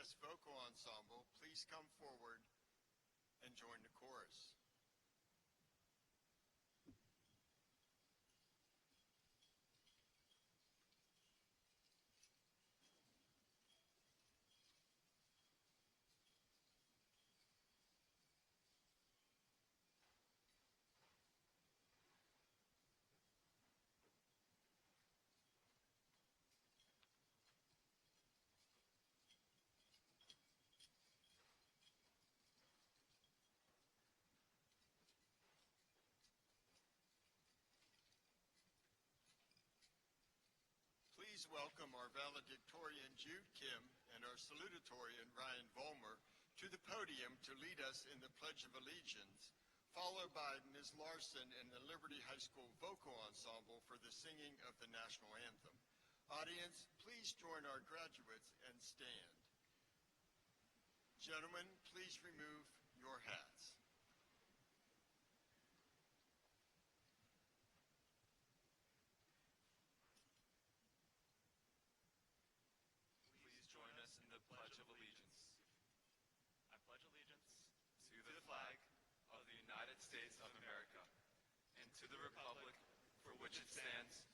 CCPS Vocal Ensemble please come forward and join the chorus. Please welcome our valedictorian Jude Kim and our salutatorian Ryan Vollmer to the podium to lead us in the Pledge of Allegiance, followed by Ms. Larson and the Liberty High School Vocal Ensemble for the singing of the national anthem. Audience, please join our graduates and stand. Gentlemen, please remove your hats. Pledge of Allegiance. I pledge allegiance to the flag of the United States of America and to the republic for which it stands,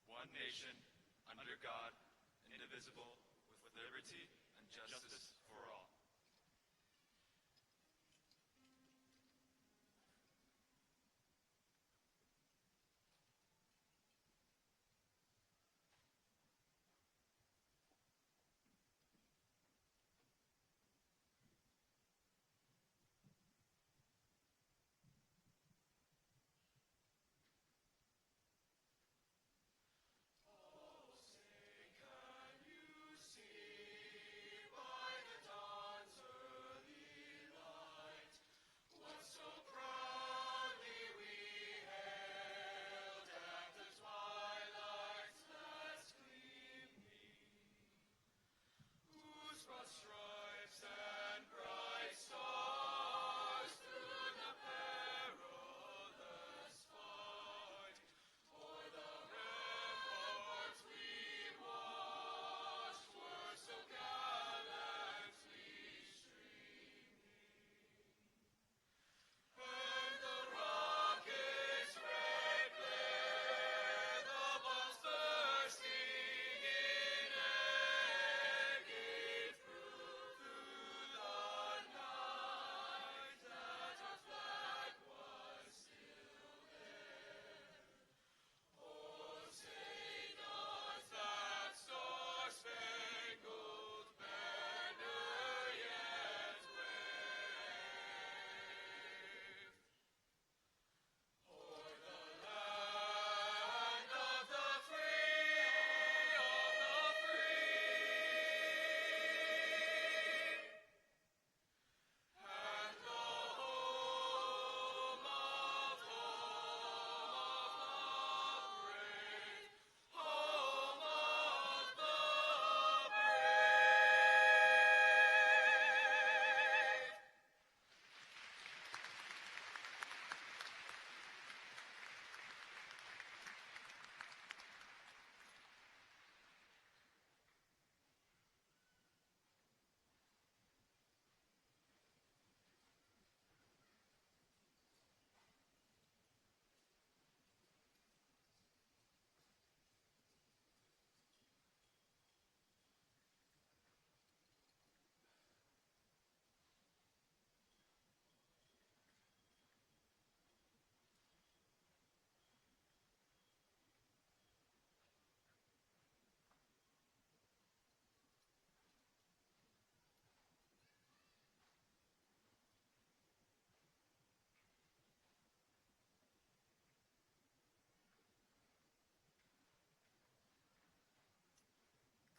one nation, under God, indivisible, with liberty and justice for all.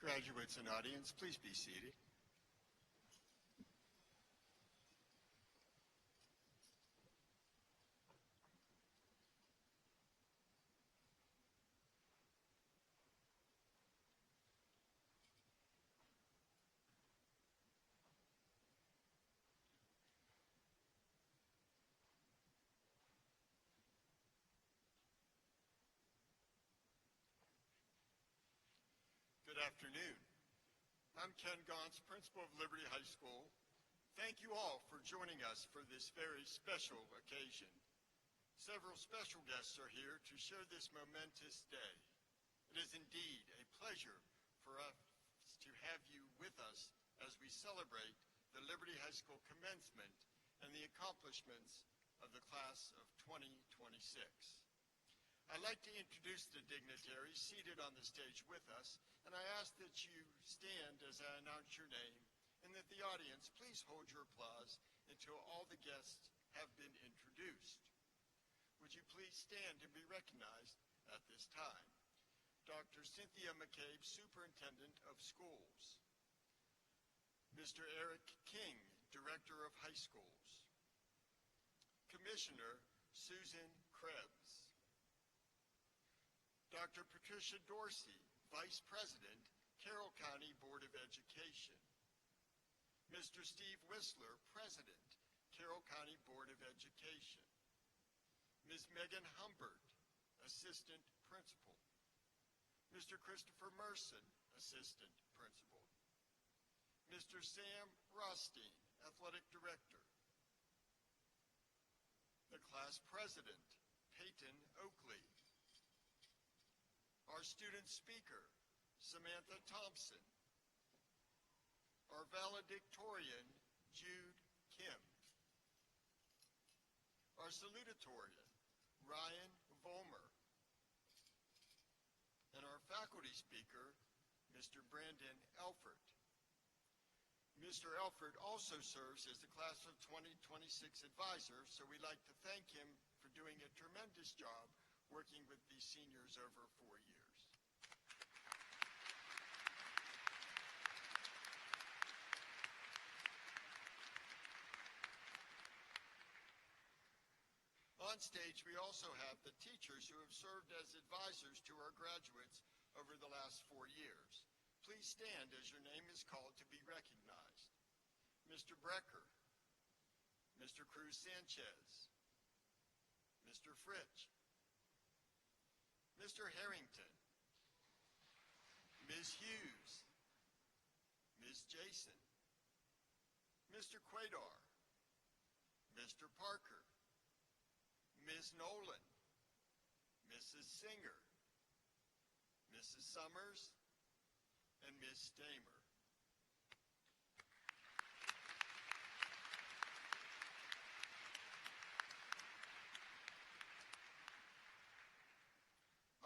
Graduates and audience, please be seated. Good afternoon. I'm Ken Gauntz, principal of Liberty High School. Thank you all for joining us for this very special occasion. Several special guests are here to share this momentous day. It is indeed a pleasure for us to have you with us as we celebrate the Liberty High School commencement and the accomplishments of the class of 2026. I'd like to introduce the dignitaries seated on the stage with us, and I ask that you stand as I announce your name, and that the audience please hold your applause until all the guests have been introduced. Would you please stand and be recognized at this time? Dr. Cynthia McCabe, Superintendent of Schools. Mr. Eric King, Director of High Schools. Commissioner Susan Krebs. Dr. Patricia Dorsey, Vice President, Carroll County Board of Education. Mr. Steve Whistler, President, Carroll County Board of Education. Ms. Megan Humbert, Assistant Principal. Mr. Christopher Merson, Assistant Principal. Mr. Sam Rothstein, Athletic Director. The Class President, Peyton Oakley. Our student speaker, Samantha Thompson. Our valedictorian, Jude Kim. Our salutatorian, Ryan Vollmer. And our faculty speaker, Mr. Brandon Elford. Mr. Elford also serves as the Class of 2026 advisor, so we'd like to thank him for doing a tremendous job working with these seniors over 4 years. On stage, we also have the teachers who have served as advisors to our graduates over the last 4 years. Please stand as your name is called to be recognized. Mr. Brecker, Mr. Cruz Sanchez, Mr. Fritsch, Mr. Harrington, Ms. Hughes, Ms. Jason, Mr. Quadar, Mr. Parker, Ms. Nolan, Mrs. Singer, Mrs. Summers, and Ms. Stamer.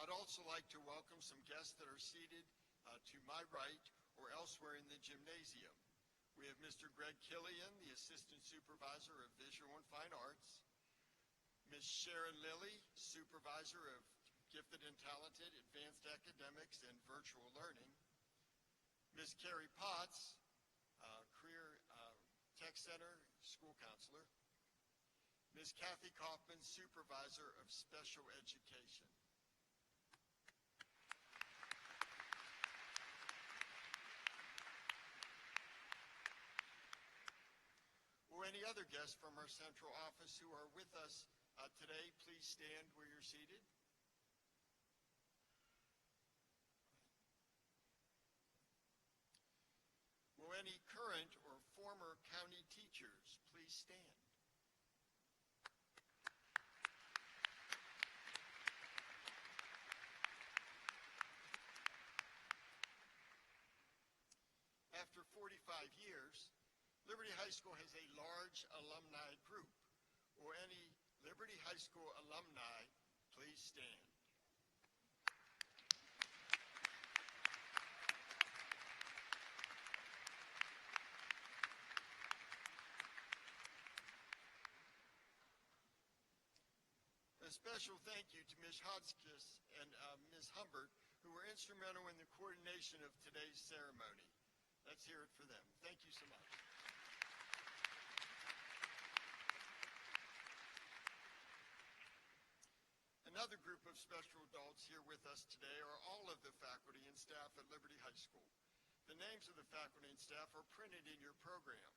I'd also like to welcome some guests that are seated to my right or elsewhere in the gymnasium. We have Mr. Greg Killian, the Assistant Supervisor of Visual and Fine Arts. Ms. Sharon Lilly, Supervisor of Gifted and Talented, Advanced Academics, and Virtual Learning. Ms. Carrie Potts, Career Tech Center School Counselor. Ms. Kathy Kaufman, Supervisor of Special Education. Or any other guests from our central office who are with us today, please stand where you're seated. Will any current or former county teachers please stand? After 45 years, Liberty High School has a large alumni group. Will any Liberty High School alumni please stand? A special thank you to Ms. Hotchkiss and Ms. Humbert, who were instrumental in the coordination of today's ceremony. Let's hear it for them. Thank you so much. Another group of special adults here with us today are all of the faculty and staff at Liberty High School. The names of the faculty and staff are printed in your program.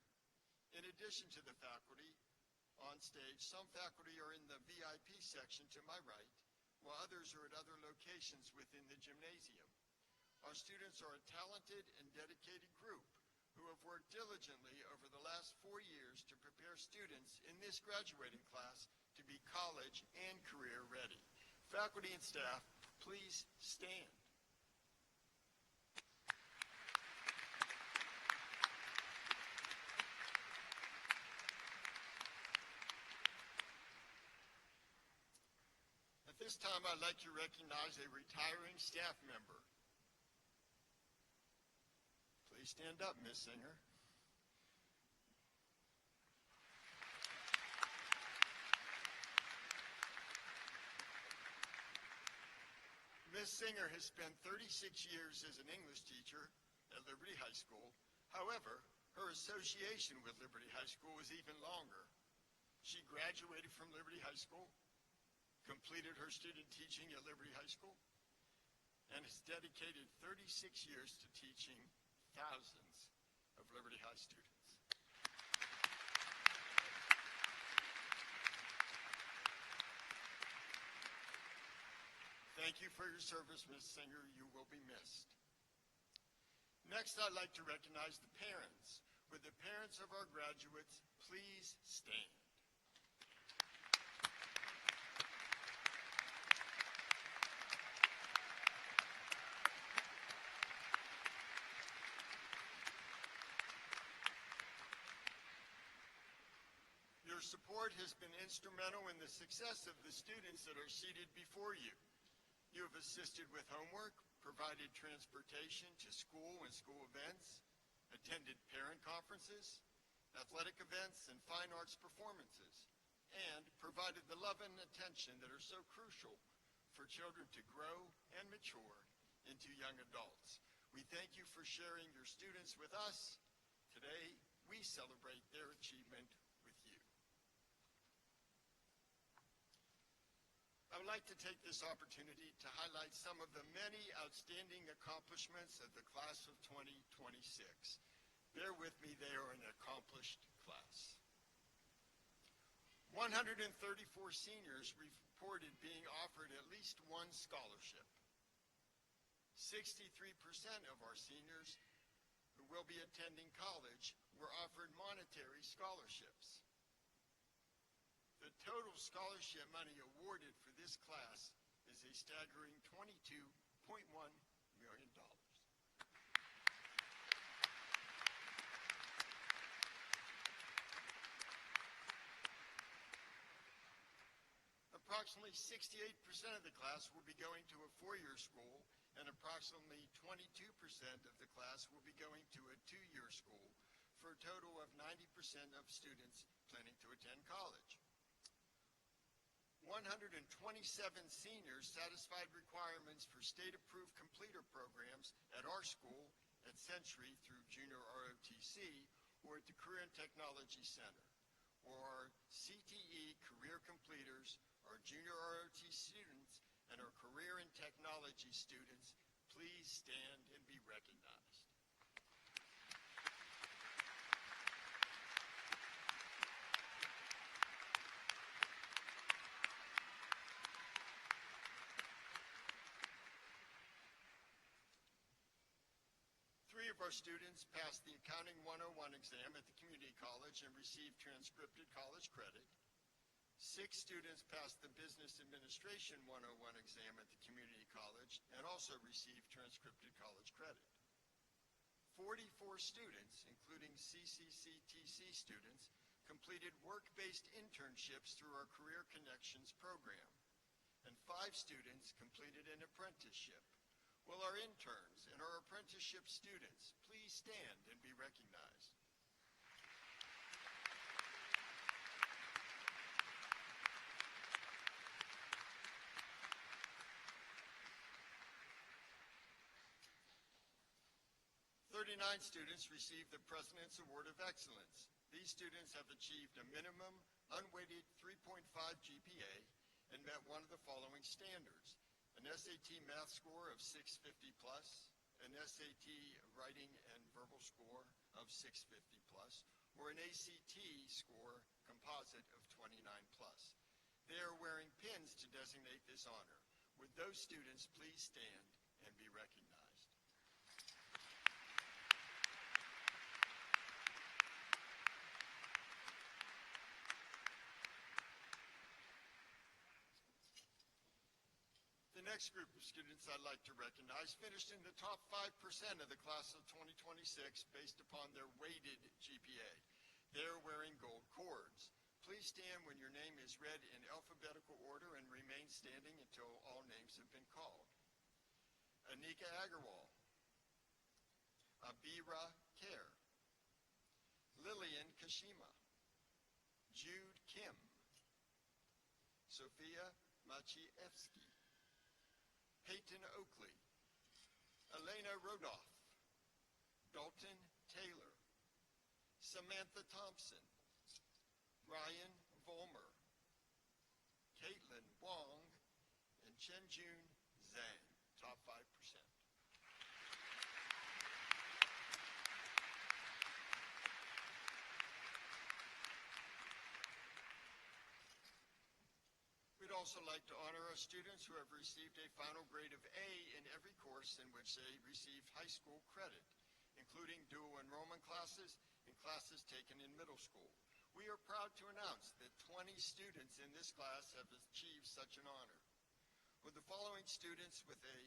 In addition to the faculty on stage, some faculty are in the VIP section to my right, while others are at other locations within the gymnasium. Our students are a talented and dedicated group who have worked diligently over the last 4 years to prepare students in this graduating class to be college and career ready. Faculty and staff, please stand. At this time, I'd like to recognize a retiring staff member. Please stand up, Ms. Singer. Ms. Singer has spent 36 years as an English teacher at Liberty High School. However, her association with Liberty High School was even longer. She graduated from Liberty High School, completed her student teaching at Liberty High School, and has dedicated 36 years to teaching thousands of Liberty High students. Thank you for your service, Ms. Singer. You will be missed. Next, I'd like to recognize the parents. Would the parents of our graduates please stand? Your support has been instrumental in the success of the students that are seated before you. You have assisted with homework, provided transportation to school and school events, attended parent conferences, athletic events, and fine arts performances, and provided the love and attention that are so crucial for children to grow and mature into young adults. We thank you for sharing your students with us. Today, we celebrate their achievement with you. I would like to take this opportunity to highlight some of the many outstanding accomplishments of the class of 2026. Bear with me, they are an accomplished class. 134 seniors reported being offered at least one scholarship. 63% of our seniors who will be attending college were offered monetary scholarships. The total scholarship money awarded for this class is a staggering $22.1 million. Approximately 68% of the class will be going to a four-year school, and approximately 22% of the class will be going to a two-year school, for a total of 90% of students planning to attend college. 127 seniors satisfied requirements for state-approved completer programs at our school, at Century through Junior ROTC, or at the Career and Technology Center. Or our CTE career completers, our Junior ROTC students, and our Career and Technology students, please stand and be recognized. Three of our students passed the Accounting 101 exam at the community college and received transcripted college credit. 6 students passed the Business Administration 101 exam at the community college and also received transcripted college credit. 44 students, including CCPS students, completed work-based internships through our Career Connections program, and 5 students completed an apprenticeship. Will our interns and our apprenticeship students please stand and be recognized? Nine students received the President's Award of Excellence. These students have achieved a minimum unweighted 3.5 GPA and met one of the following standards: an SAT math score of 650 plus, an SAT writing and verbal score of 650 plus, or an ACT score composite of 29 plus. They are wearing pins to designate this honor. Would those students please stand and be recognized? The next group of students I'd like to recognize finished in the top 5% of the class of 2026 based upon their weighted GPA. They're wearing gold cords. Please stand when your name is read in alphabetical order and remain standing until all names have been called. Anika Agarwal, Abira Kher, Lillian Kashima, Jude Kim, Sophia Maciejewski, Peyton Oakley, Elena Rodoff, Dalton Taylor, Samantha Thompson, Ryan Volmer, Caitlin Wong, and Chenjun Zhang, top 5%. We'd also like to honor our students who have received a final grade of A in every course in which they received high school credit, including dual enrollment classes and classes taken in middle school. We are proud to announce that 20 students in this class have achieved such an honor. With the following students with a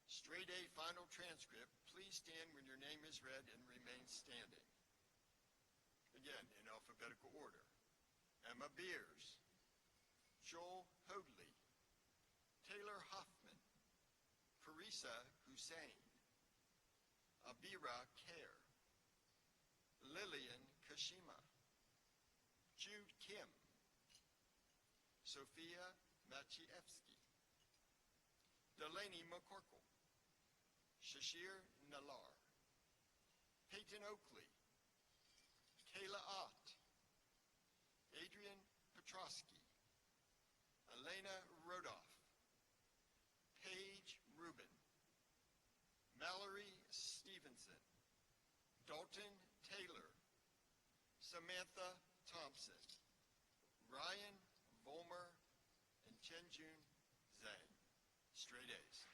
straight A final transcript, please stand when your name is read and remain standing. Again, in alphabetical order. Emma Beers, Joel Hoadley, Taylor Hoffman, Carissa Hussein, Abira Kher, Lillian Kashima, Jude Kim, Sophia Maciejewski, Delaney McCorkle, Shashir Nalar, Peyton Oakley, Kayla Ott, Adrian Petrosky, Elena Rodoff, Paige Rubin, Mallory Stevenson, Dalton Taylor, Samantha Thompson, Ryan Volmer, and Chenjun Zhang. Straight A's.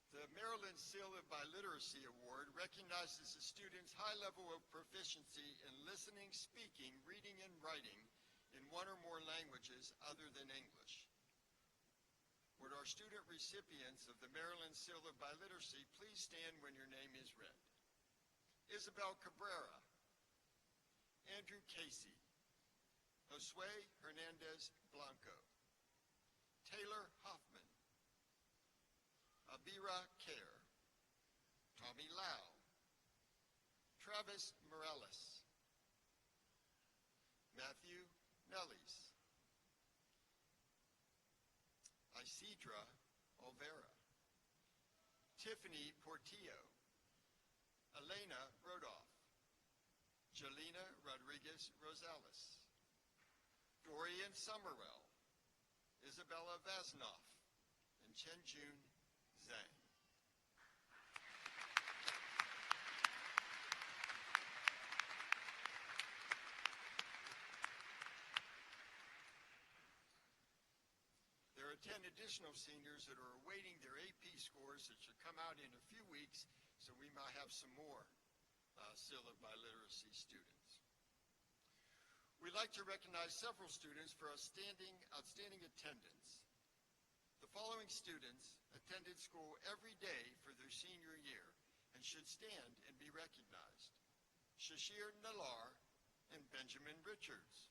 The Maryland Seal of Biliteracy Award recognizes a student's high level of proficiency in listening, speaking, reading, and writing in one or more languages other than English. Would our student recipients of the Maryland Seal of Biliteracy please stand when your name is read? Isabel Cabrera, Andrew Casey, Josue Hernandez Blanco, Taylor Hoffman, Abira Kher, Tommy Lau, Travis Morales, Matthew Nellis, Isidra Olvera, Tiffany Portillo, Elena Rodoff, Jelena Rodriguez Rosales, Dorian Summerwell, Isabella Vasnoff, and Chenjun Zhang. There are 10 additional seniors that are awaiting their AP scores that should come out in a few weeks, so we might have some more Seal of Biliteracy students. We'd like to recognize several students for outstanding attendance. The following students attended school every day for their senior year and should stand and be recognized. Shashir Nalar and Benjamin Richards.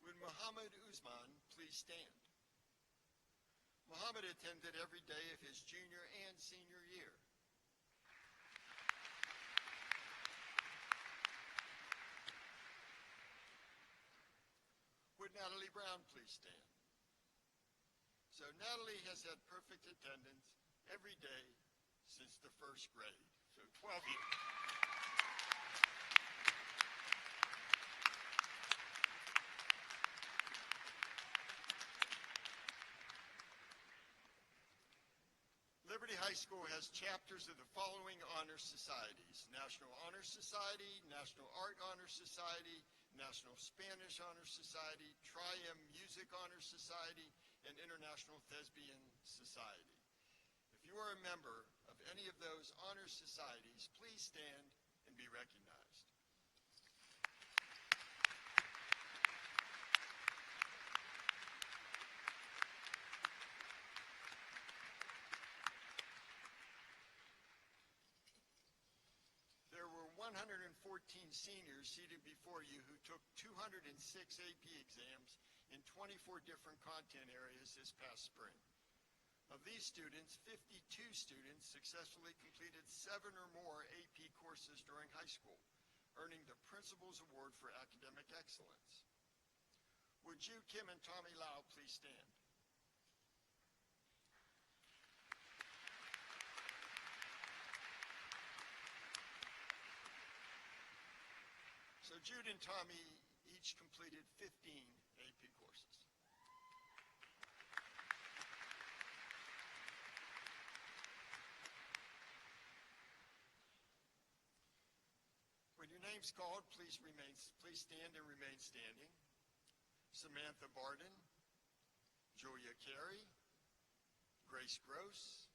Would Muhammad Usman please stand? Muhammad attended every day of his junior and senior year. Would Natalie Brown please stand? So Natalie has had perfect attendance every day since the first grade, so 12 years. Liberty High School has chapters of the following honor societies: National Honor Society, National Art Honor Society, National Spanish Honor Society, Tri-M Music Honor Society, and International Thespian Society. If you are a member of any of those honor societies, please stand and be recognized. There were 114 seniors seated before you who took 206 AP exams in 24 different content areas this past spring. Of these students, 52 students successfully completed 7 or more AP courses during high school, earning the Principal's Award for Academic Excellence. Would Ju Kim and Tommy Lau please stand? So Jude and Tommy each completed 15 AP courses. When your name's called, please stand and remain standing. Samantha Barden, Julia Carey, Grace Gross,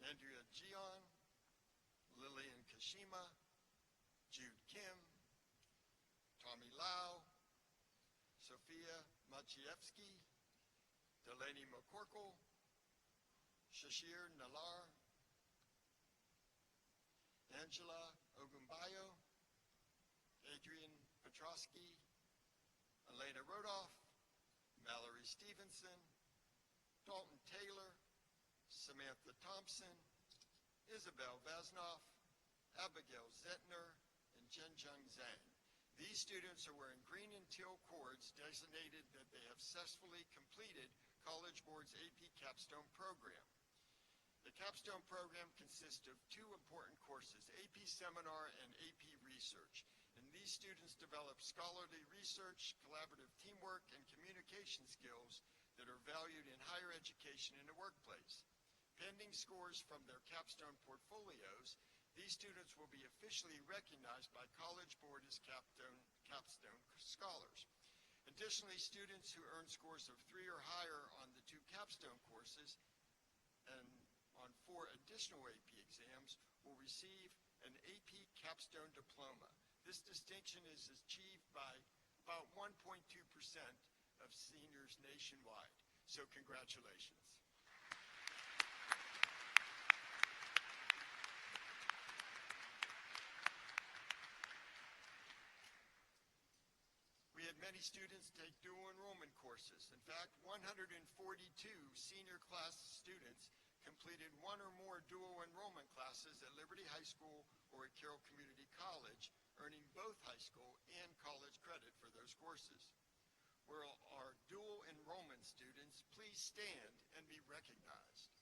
Andrea Gion, Lillian Kashima, Jude Kim, Tommy Lau, Sophia Maciejewski, Delaney McCorkle, Shashir Nalar, Angela Ogumbayo, Adrian Petrosky, Elena Rodoff, Mallory Stevenson, Dalton Taylor, Samantha Thompson, Isabel Vasnoff, Abigail Zettner, and Zhenjung Zhang. These students are wearing green and teal cords designated that they have successfully completed College Board's AP Capstone program. The Capstone program consists of 2 important courses, AP Seminar and AP Research. And these students develop scholarly research, collaborative teamwork, and communication skills that are valued in higher education and the workplace. Pending scores from their capstone portfolios, these students will be officially recognized by College Board as capstone scholars. Additionally, students who earn scores of 3 or higher on the 2 capstone courses and on 4 additional AP exams will receive an AP capstone diploma. This distinction is achieved by about 1.2% of seniors nationwide. So congratulations. We had many students take dual enrollment courses. In fact, 142 senior class students completed 1 or more dual enrollment classes at Liberty High School or at Carroll Community College, earning both high school and college credit for those courses. Will our dual enrollment students please stand and be recognized?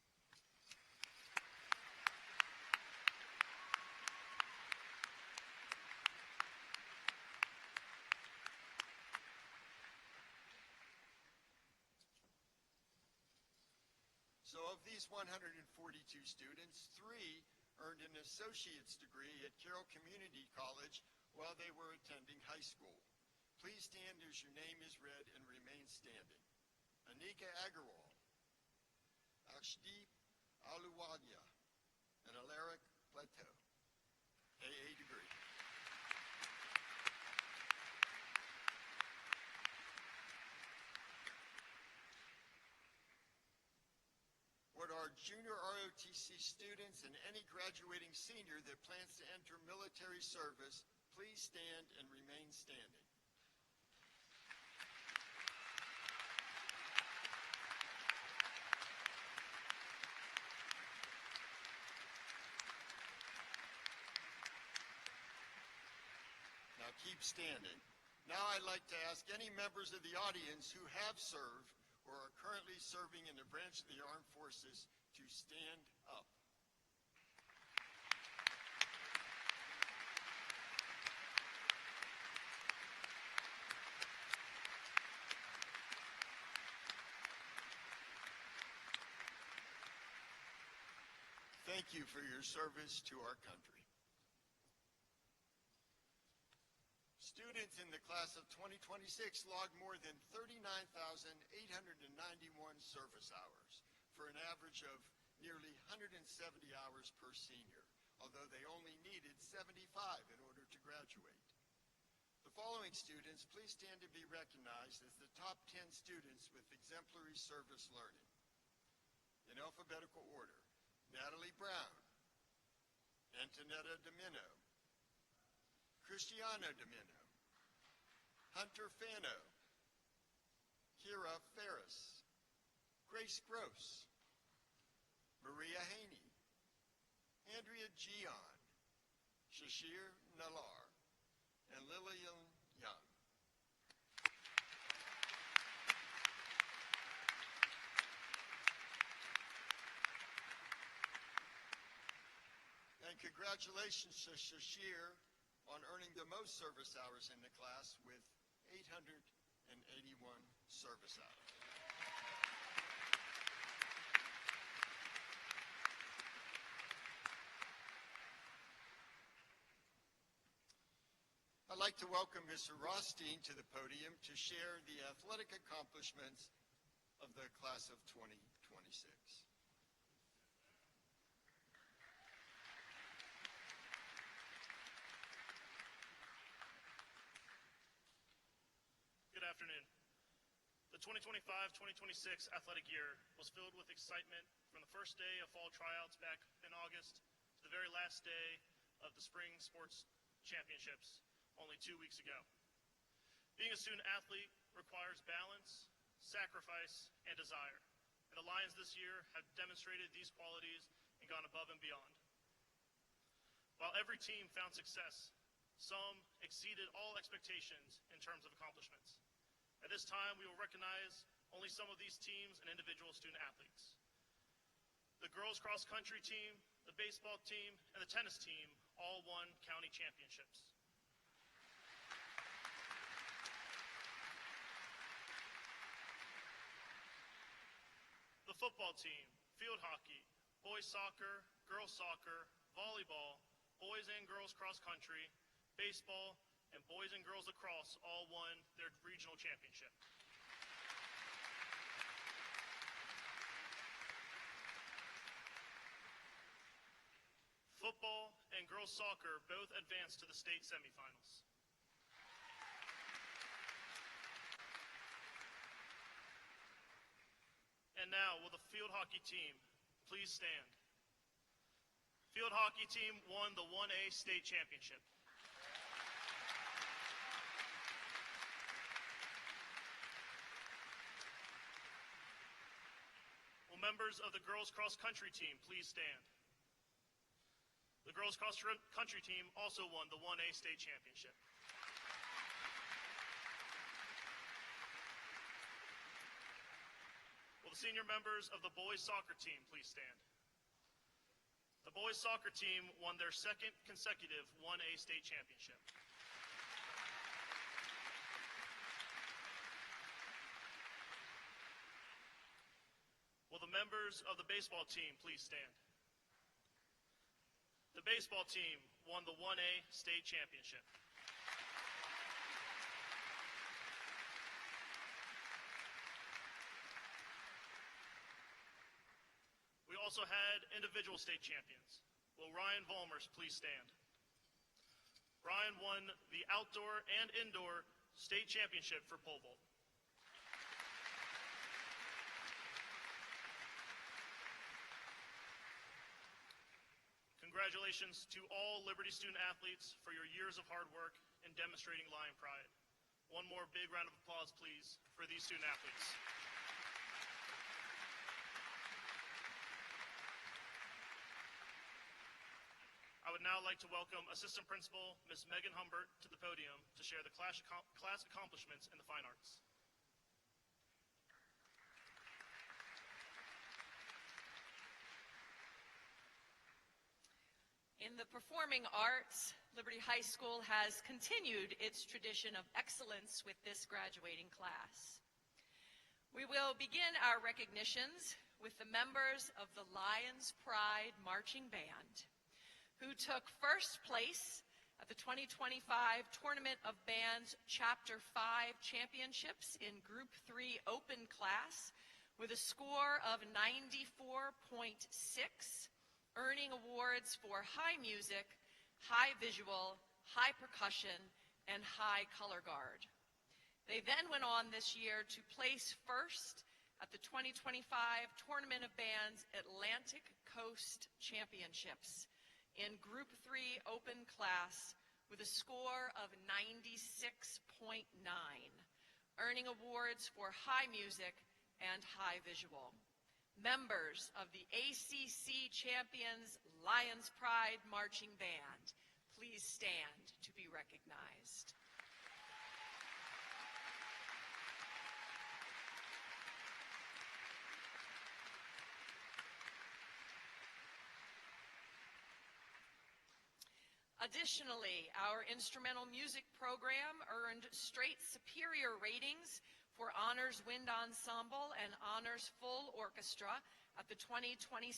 So of these 142 students, 3 earned an associate's degree at Carroll Community College while they were attending high school. Please stand as your name is read and remain standing. Anika Agarwal, Akshdeep Aluwadia, and Alaric Plateau, AA degree. Would our junior ROTC students and any graduating senior that plans to enter military service please stand and remain standing. Now keep standing. Now I'd like to ask any members of the audience who have served or are currently serving in a branch of the armed forces to stand up. Thank you for your service to our country. Students in the class of 2026 logged more than 39,891 service hours for an average of nearly 170 hours per senior, although they only needed 75 in order to graduate. The following students please stand to be recognized as the top 10 students with exemplary service learning. In alphabetical order: Natalie Brown, Antonetta Domino, Cristiano Domino, Hunter Fano, Kira Ferris, Grace Gross, Maria Haney, Andrea Gion, Shashir Nalar, and Lillian Young. And congratulations to Shashir on earning the most service hours in the class with 881 service hours. I'd like to welcome Mr. Rothstein to the podium to share the athletic accomplishments of the class of 2026. Good afternoon. The 2025-2026 athletic year was filled with excitement from the first day of fall tryouts back in August to the very last day of the spring sports championships only 2 weeks ago. Being a student athlete requires balance, sacrifice, and desire, and the Lions this year have demonstrated these qualities and gone above and beyond. While every team found success, some exceeded all expectations in terms of accomplishments. At this time, we will recognize only some of these teams and individual student athletes. The girls cross country team, the baseball team, and the tennis team all won county championships. The football team, field hockey, boys soccer, girls soccer, volleyball, boys and girls cross country, baseball, and boys and girls lacrosse all won their regional championship. Football and girls soccer both advanced to the state semifinals. And now, will the field hockey team please stand? Field hockey team won the 1A state championship. Will members of the girls cross country team please stand? The girls cross country team also won the 1A state championship. Will the senior members of the boys soccer team please stand? The boys soccer team won their second consecutive 1A state championship. Will the members of the baseball team please stand? The baseball team won the 1A state championship. We also had individual state champions. Will Ryan Volmers please stand? Ryan won the outdoor and indoor state championship for pole vault. Congratulations to all Liberty student athletes for your years of hard work in demonstrating Lion pride. One more big round of applause, please, for these student athletes. I would now like to welcome Assistant Principal Ms. Megan Humbert to the podium to share the class accomplishments in the fine arts. In the performing arts, Liberty High School has continued its tradition of excellence with this graduating class. We will begin our recognitions with the members of the Lions Pride Marching Band, who took first place at the 2025 Tournament of Bands Chapter 5 Championships in Group 3 Open Class with a score of 94.6, earning awards for high music, high visual, high percussion, and high color guard. They then went on this year to place first at the 2025 Tournament of Bands Atlantic Coast Championships in Group 3 Open Class with a score of 96.9, earning awards for high music and high visual. Members of the ACC Champions Lions Pride Marching Band, please stand to be recognized. Additionally, our instrumental music program earned straight superior ratings for Honors Wind Ensemble and Honors Full Orchestra at the 2026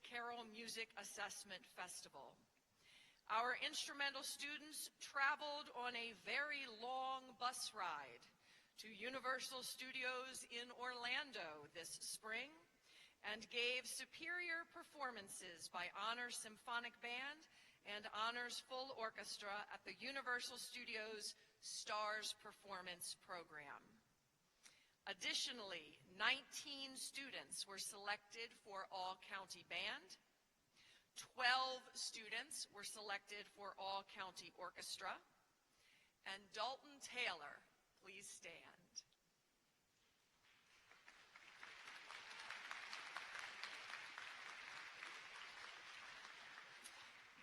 Carroll Music Assessment Festival. Our instrumental students traveled on a very long bus ride to Universal Studios in Orlando this spring and gave superior performances by Honors Symphonic Band and Honors Full Orchestra at the Universal Studios Stars Performance Program. Additionally, 19 students were selected for All-County Band, 12 students were selected for All-County Orchestra, and Dalton Taylor, please stand.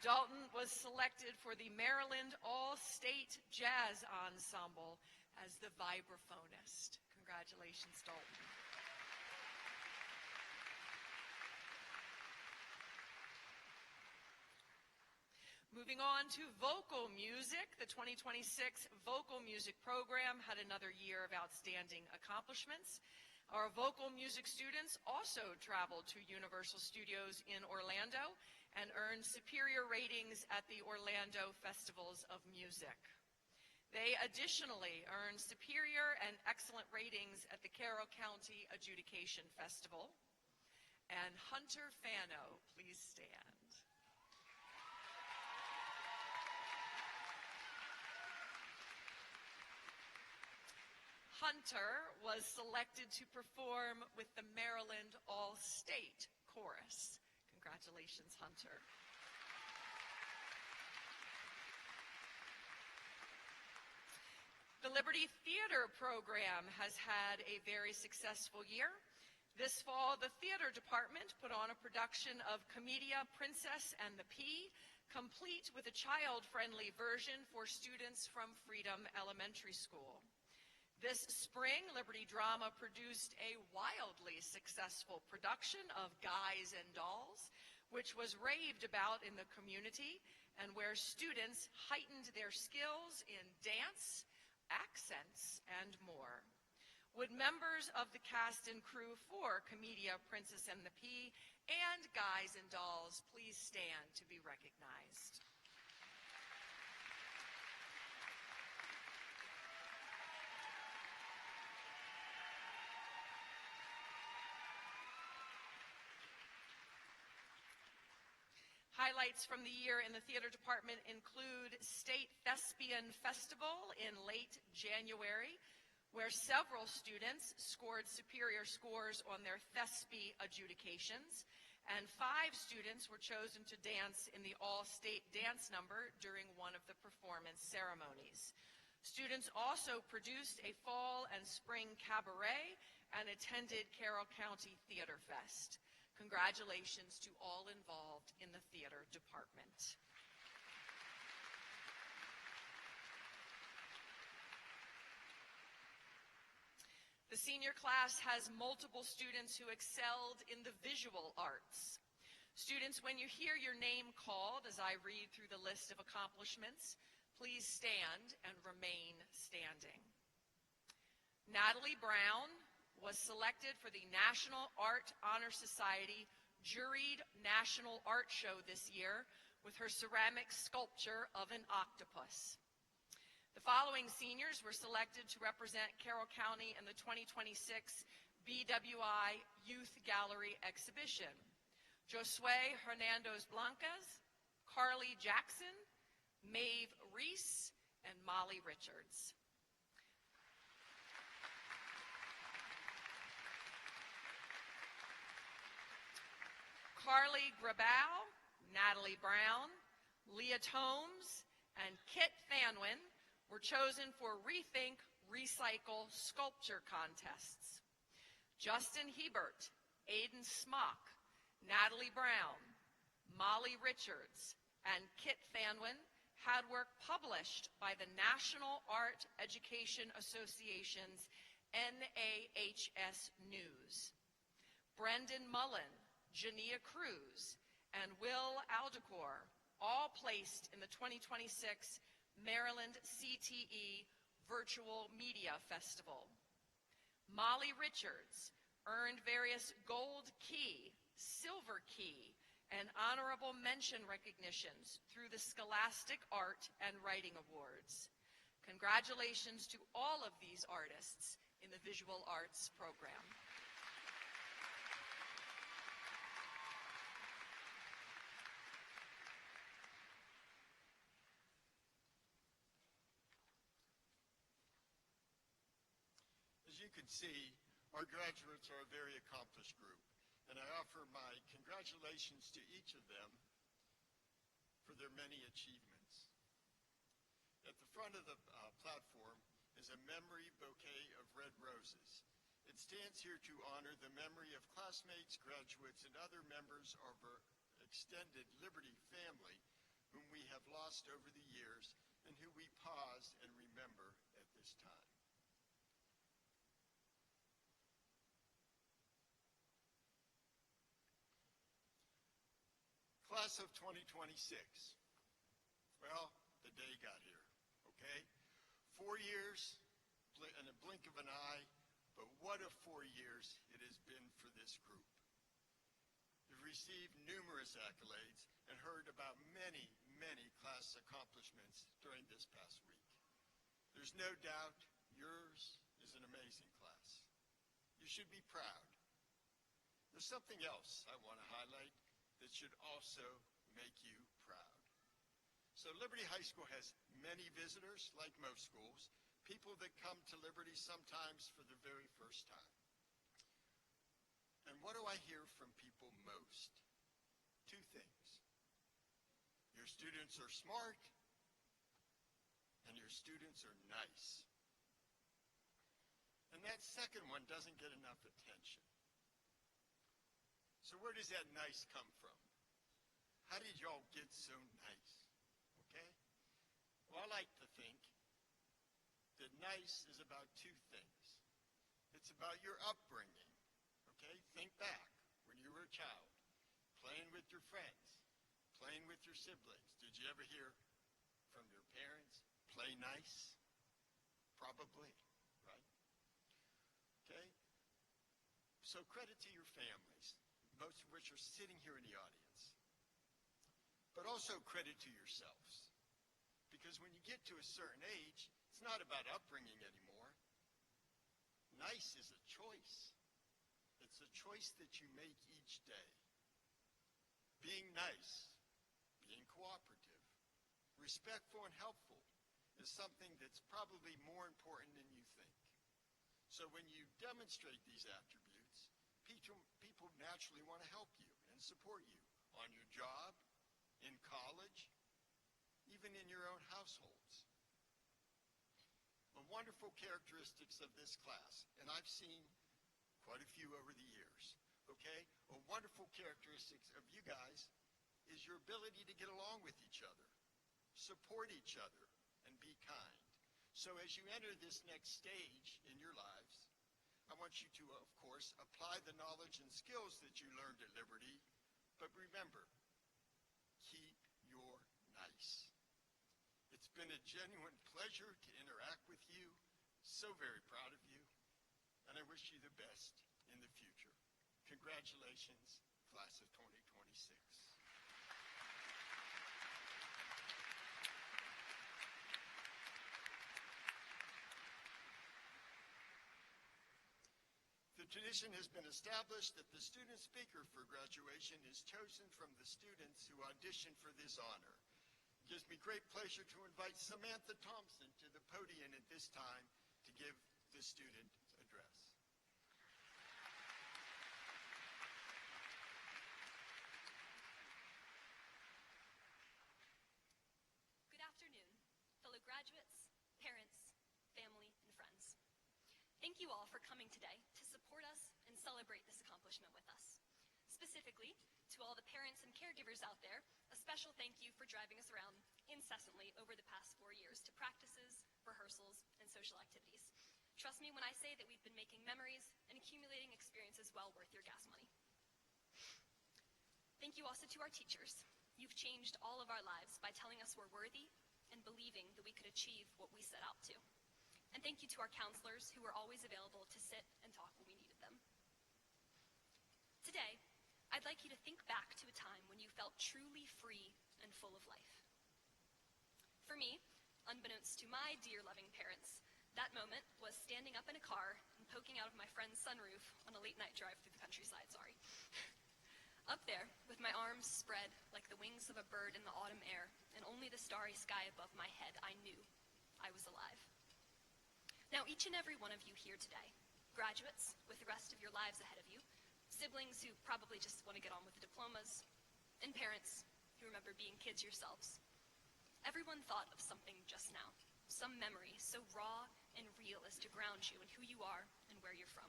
Dalton was selected for the Maryland All-State Jazz Ensemble as the vibraphonist. Congratulations, Dalton. Moving on to vocal music, the 2026 vocal music program had another year of outstanding accomplishments. Our vocal music students also traveled to Universal Studios in Orlando and earned superior ratings at the Orlando Festivals of Music. They additionally earned superior and excellent ratings at the Carroll County Adjudication Festival. And Hunter Fano, please stand. Hunter was selected to perform with the Maryland All-State Chorus. Congratulations, Hunter. The Liberty Theater program has had a very successful year. This fall, the theater department put on a production of Commedia Princess and the Pea, complete with a child-friendly version for students from Freedom Elementary School. This spring, Liberty Drama produced a wildly successful production of Guys and Dolls, which was raved about in the community and where students heightened their skills in dance, accents, and more. Would members of the cast and crew for Commedia Princess and the Pea and Guys and Dolls please stand to be recognized? Highlights from the year in the theater department include State Thespian Festival in late January, where several students scored superior scores on their Thespi adjudications, and 5 students were chosen to dance in the all-state dance number during one of the performance ceremonies. Students also produced a fall and spring cabaret and attended Carroll County Theater Fest. Congratulations to all involved in the theater department. The senior class has multiple students who excelled in the visual arts. Students, when you hear your name called as I read through the list of accomplishments, please stand and remain standing. Natalie Brown was selected for the National Art Honor Society Juried National Art Show this year with her ceramic sculpture of an octopus. The following seniors were selected to represent Carroll County in the 2026 BWI Youth Gallery exhibition: Josue Hernandez Blancas, Carly Jackson, Maeve Reese, and Molly Richards. Carly Grabow, Natalie Brown, Leah Tomes, and Kit Thanwin were chosen for Rethink Recycle sculpture contests. Justin Hebert, Aiden Smock, Natalie Brown, Molly Richards, and Kit Thanwin had work published by the National Art Education Association's NAHS News. Brendan Mullen, Jania Cruz, and Will Aldecore, all placed in the 2026 Maryland CTE Virtual Media Festival. Molly Richards earned various Gold Key, Silver Key, and honorable mention recognitions through the Scholastic Art and Writing Awards. Congratulations to all of these artists in the Visual Arts program. As you can see, our graduates are a very accomplished group, and I offer my congratulations to each of them for their many achievements. At the front of the platform is a memory bouquet of red roses. It stands here to honor the memory of classmates, graduates, and other members of our extended Liberty family whom we have lost over the years and who we pause and remember at this time. Class of 2026. Well, the day got here, okay? 4 years in a blink of an eye, but what a 4 years it has been for this group. You've received numerous accolades and heard about many, many class accomplishments during this past week. There's no doubt yours is an amazing class. You should be proud. There's something else I want to highlight that should also make you proud. So Liberty High School has many visitors, like most schools, people that come to Liberty sometimes for the very first time. And what do I hear from people most? 2 things. Your students are smart, and your students are nice. And that second one doesn't get enough attention. So where does that nice come from? How did y'all get so nice? Okay? Well, I like to think that nice is about 2 things. It's about your upbringing. Okay? Think back when you were a child, playing with your friends, playing with your siblings. Did you ever hear from your parents, play nice? Probably, right? Okay? So credit to your families, most of which are sitting here in the audience. But also credit to yourselves. Because when you get to a certain age, it's not about upbringing anymore. Nice is a choice. It's a choice that you make each day. Being nice, being cooperative, respectful and helpful is something that's probably more important than you think. So when you demonstrate these attributes, people naturally want to help you and support you on your job, in college, even in your own households. The wonderful characteristics of this class, and I've seen quite a few over the years, okay? A wonderful characteristics of you guys is your ability to get along with each other, support each other, and be kind. So as you enter this next stage in your lives, I want you to, of course, apply the knowledge and skills that you learned at Liberty, but remember, keep your nice. It's been a genuine pleasure to interact with you. So very proud of you, and I wish you the best in the future. Congratulations, class of 2026. Tradition has been established that the student speaker for graduation is chosen from the students who audition for this honor. It gives me great pleasure to invite Samantha Thompson to the podium at this time to give the student address. Good afternoon, fellow graduates, parents, family, and friends. Thank you all for coming today to support us and celebrate this accomplishment with us. Specifically, to all the parents and caregivers out there, a special thank you for driving us around incessantly over the past 4 years to practices, rehearsals, and social activities. Trust me when I say that we've been making memories and accumulating experiences well worth your gas money. Thank you also to our teachers. You've changed all of our lives by telling us we're worthy and believing that we could achieve what we set out to. And thank you to our counselors who were always available to sit and talk when we needed them. Today, I'd like you to think back to a time when you felt truly free and full of life. For me, unbeknownst to my dear loving parents, that moment was standing up in a car and poking out of my friend's sunroof on a late night drive through the countryside, Up there, with my arms spread like the wings of a bird in the autumn air and only the starry sky above my head, I knew I was alive. Now, each and every one of you here today, graduates with the rest of your lives ahead of you, siblings who probably just want to get on with the diplomas, and parents who remember being kids yourselves. Everyone thought of something just now, some memory so raw and real as to ground you in who you are and where you're from.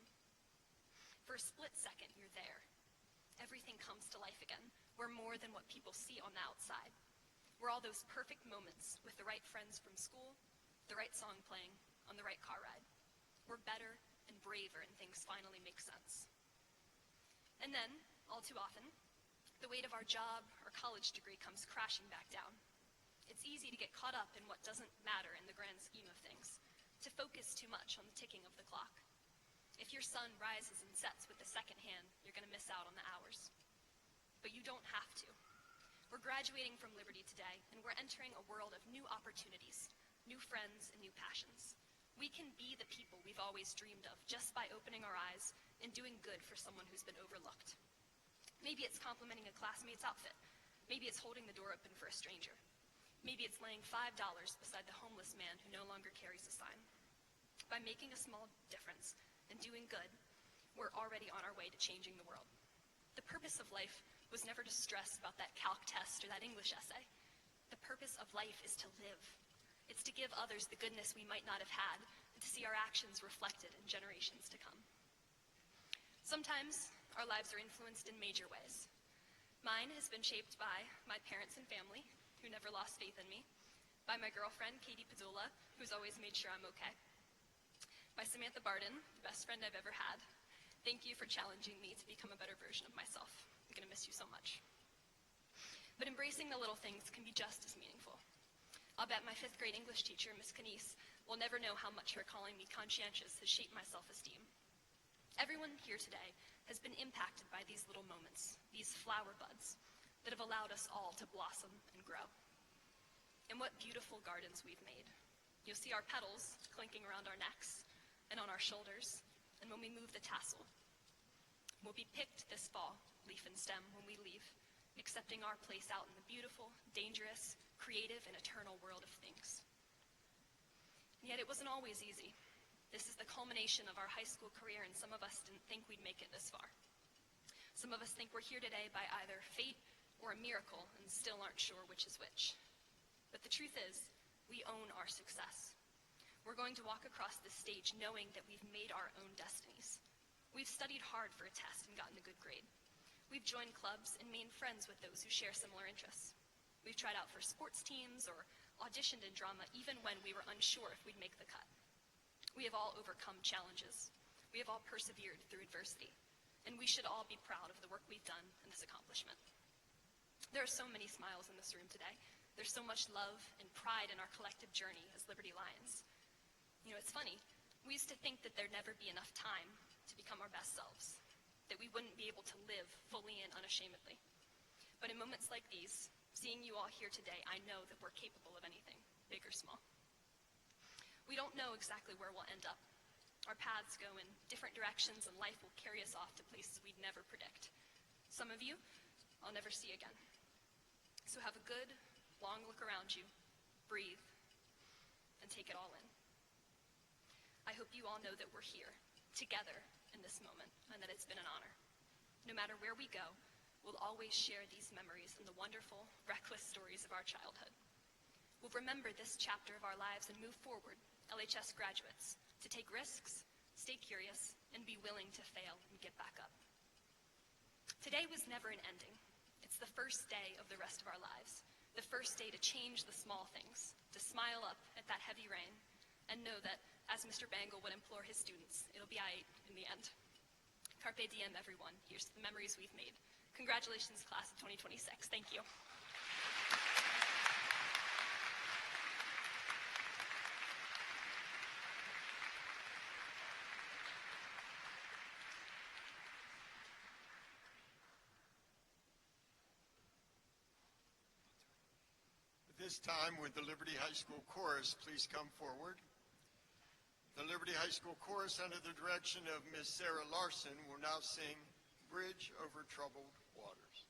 For a split second, you're there. Everything comes to life again. We're more than what people see on the outside. We're all those perfect moments with the right friends from school, the right song playing, on the right car ride. We're better and braver and things finally make sense. And then, all too often, the weight of our job or college degree comes crashing back down. It's easy to get caught up in what doesn't matter in the grand scheme of things, to focus too much on the ticking of the clock. If your sun rises and sets with the second hand, you're going to miss out on the hours. But you don't have to. We're graduating from Liberty today, and we're entering a world of new opportunities, new friends, and new passions. We can be the people we've always dreamed of just by opening our eyes and doing good for someone who's been overlooked. Maybe it's complimenting a classmate's outfit. Maybe it's holding the door open for a stranger. Maybe it's laying $5 beside the homeless man who no longer carries a sign. By making a small difference and doing good, we're already on our way to changing the world. The purpose of life was never to stress about that calc test or that English essay. The purpose of life is to live. It's to give others the goodness we might not have had, and to see our actions reflected in generations to come. Sometimes our lives are influenced in major ways. Mine has been shaped by my parents and family, who never lost faith in me, by my girlfriend, Katie Padula, who's always made sure I'm okay, by Samantha Barden, the best friend I've ever had. Thank you for challenging me to become a better version of myself. I'm going to miss you so much. But embracing the little things can be just as meaningful. I'll bet my 5th grade English teacher, Miss Canise, will never know how much her calling me conscientious has shaped my self-esteem. Everyone here today has been impacted by these little moments, these flower buds, that have allowed us all to blossom and grow. And what beautiful gardens we've made. You'll see our petals clinking around our necks and on our shoulders, and when we move the tassel. We'll be picked this fall, leaf and stem, when we leave, accepting our place out in the beautiful, dangerous, creative, and eternal world of things. And yet it wasn't always easy. This is the culmination of our high school career, and some of us didn't think we'd make it this far. Some of us think we're here today by either fate or a miracle, and still aren't sure which is which. But the truth is, we own our success. We're going to walk across this stage knowing that we've made our own destinies. We've studied hard for a test and gotten a good grade. We've joined clubs and made friends with those who share similar interests. We've tried out for sports teams or auditioned in drama even when we were unsure if we'd make the cut. We have all overcome challenges. We have all persevered through adversity. And we should all be proud of the work we've done in this accomplishment. There are so many smiles in this room today. There's so much love and pride in our collective journey as Liberty Lions. You know, it's funny. We used to think that there'd never be enough time to become our best selves, that we wouldn't be able to live fully and unashamedly. But in moments like these, seeing you all here today, I know that we're capable of anything, big or small. We don't know exactly where we'll end up, Our paths go in different directions, and life will carry us off to places we'd never predict. Some of you, I'll never see again. So have a good, long look around you, breathe, and take it all in. I hope you all know that we're here, together, in this moment, and that it's been an honor. No matter where we go, we'll always share these memories and the wonderful, reckless stories of our childhood. We'll remember this chapter of our lives and move forward, LHS graduates, to take risks, stay curious, and be willing to fail and get back up. Today was never an ending. It's the first day of the rest of our lives, the first day to change the small things, to smile up at that heavy rain, and know that, as Mr. Bangle would implore his students, it'll be aight in the end. Carpe diem, everyone. Here's the memories we've made. Congratulations, class of 2026. Thank you. At this time, would the Liberty High School Chorus please come forward? The Liberty High School Chorus, under the direction of Ms. Sarah Larson, will now sing Bridge Over Troubled Waters.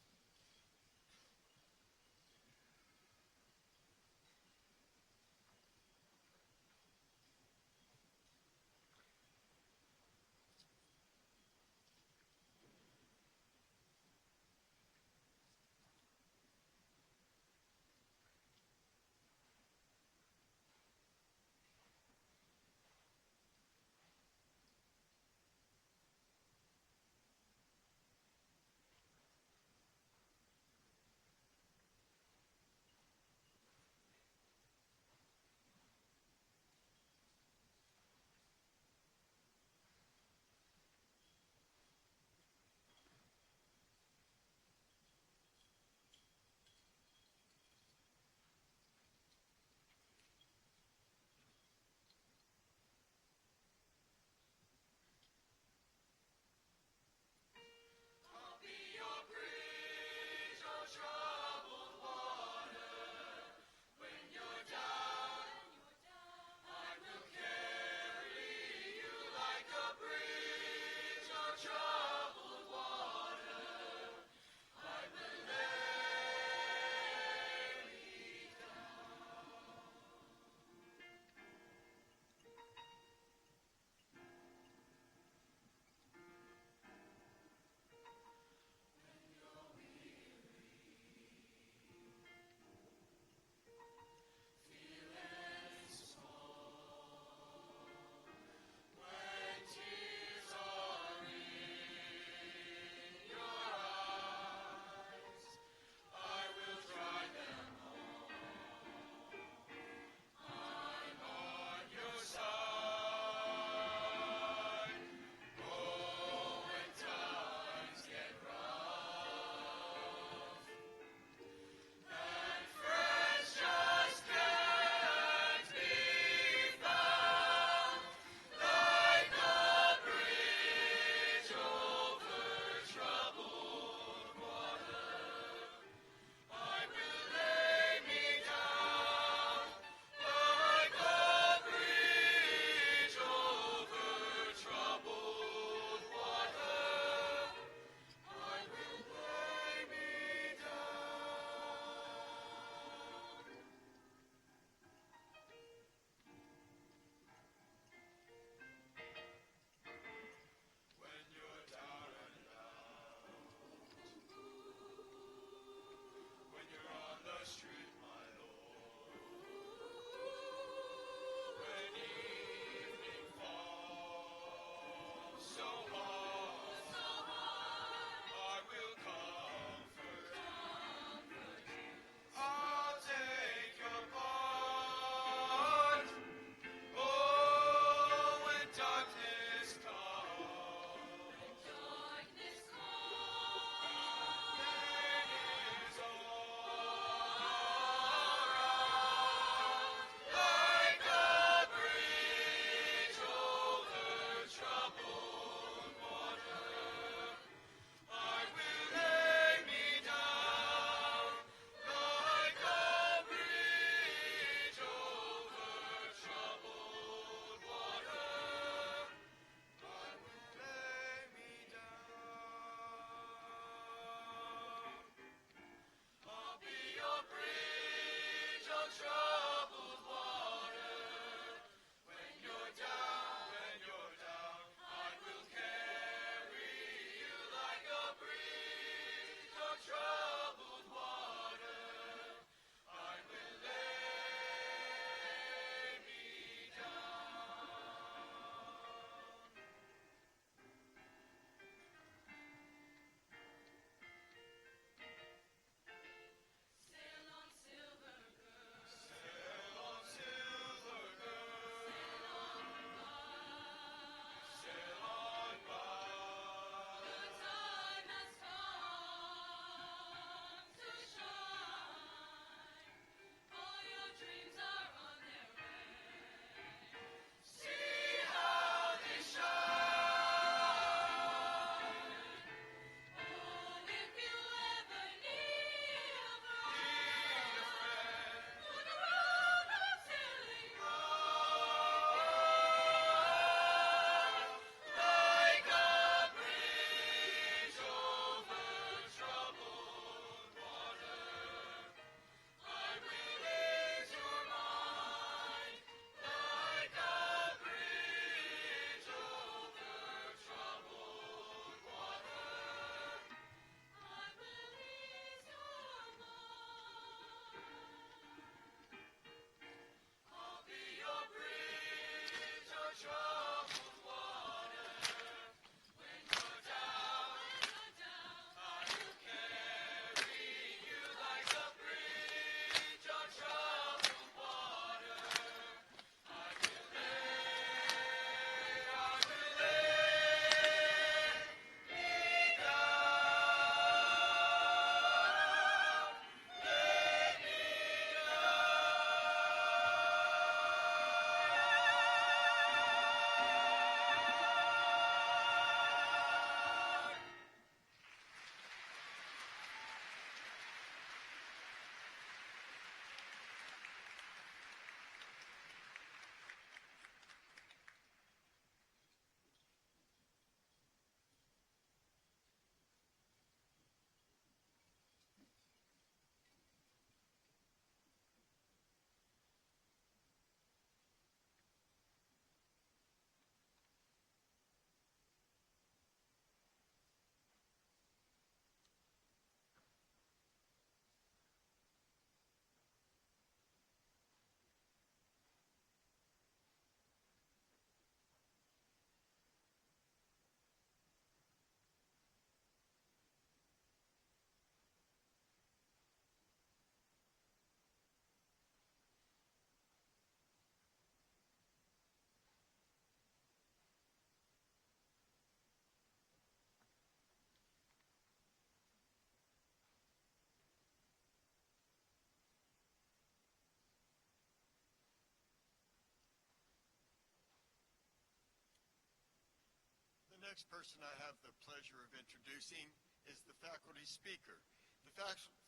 next person I have the pleasure of introducing is the faculty speaker. The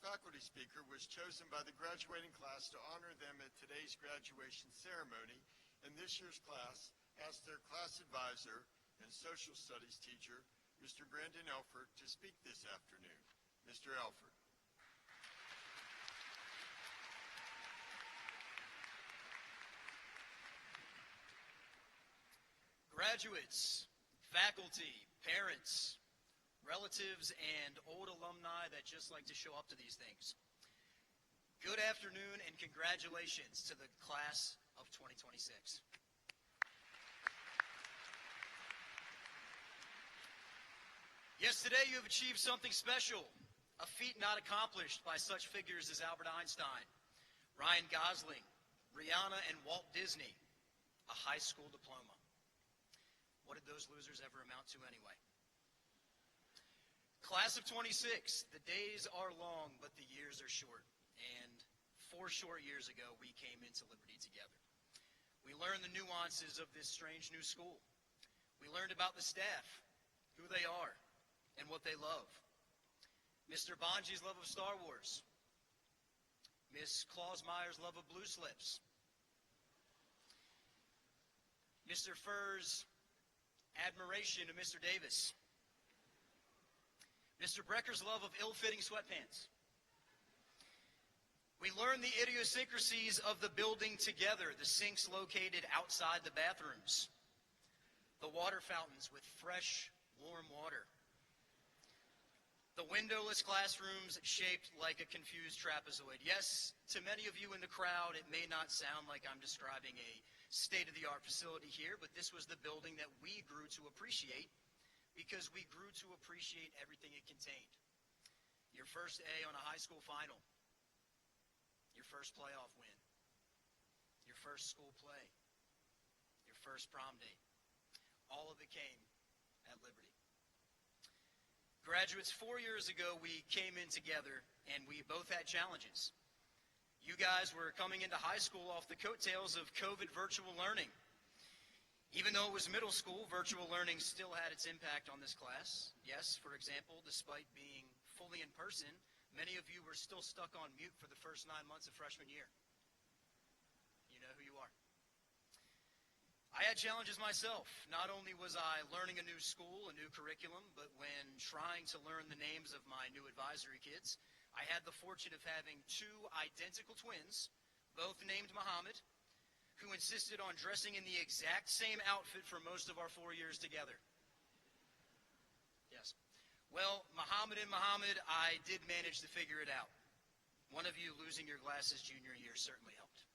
faculty speaker was chosen by the graduating class to honor them at today's graduation ceremony, and this year's class asked their class advisor and social studies teacher, Mr. Brandon Elford, to speak this afternoon. Mr. Elford. Graduates, faculty, parents, relatives, and old alumni that just like to show up to these things. Good afternoon and congratulations to the class of 2026. Yes, today you have achieved something special, a feat not accomplished by such figures as Albert Einstein, Ryan Gosling, Rihanna, and Walt Disney, a high school diploma. What did those losers ever amount to anyway? Class of 26, the days are long, but the years are short. And 4 short years ago, we came into Liberty together. We learned the nuances of this strange new school. We learned about the staff, who they are, and what they love. Mr. Bonji's love of Star Wars. Miss Claus-Meyer's love of blue slips. Mr. Furr's admiration of Mr. Davis. Mr. Brecker's love of ill-fitting sweatpants. We learned the idiosyncrasies of the building together, the sinks located outside the bathrooms, the water fountains with fresh, warm water, the windowless classrooms shaped like a confused trapezoid. Yes, to many of you in the crowd, it may not sound like I'm describing a state-of-the-art facility here, but this was the building that we grew to appreciate because we grew to appreciate everything it contained. Your first A on a high school final, your first playoff win, your first school play, your first prom date. All of it came at Liberty. Graduates, 4 years ago, we came in together and we both had challenges. You guys were coming into high school off the coattails of COVID virtual learning. Even though it was middle school, virtual learning still had its impact on this class. Yes, for example, despite being fully in person, many of you were still stuck on mute for the first 9 months of freshman year. You know who you are. I had challenges myself. Not only was I learning a new school, a new curriculum, but when trying to learn the names of my new advisory kids, I had the fortune of having 2 identical twins, both named Muhammad, who insisted on dressing in the exact same outfit for most of our 4 years together. Yes. Well, Muhammad and Muhammad, I did manage to figure it out. One of you losing your glasses junior year certainly helped.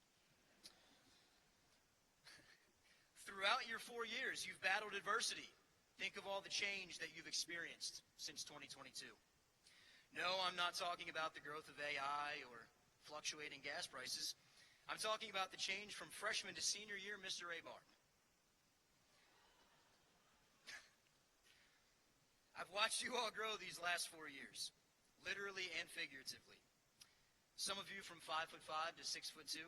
Throughout your 4 years, you've battled adversity. Think of all the change that you've experienced since 2022. No, I'm not talking about the growth of AI or fluctuating gas prices. I'm talking about the change from freshman to senior year, Mr. Abar. I've watched you all grow these last 4 years, literally and figuratively. Some of you from 5'5" to 6'2",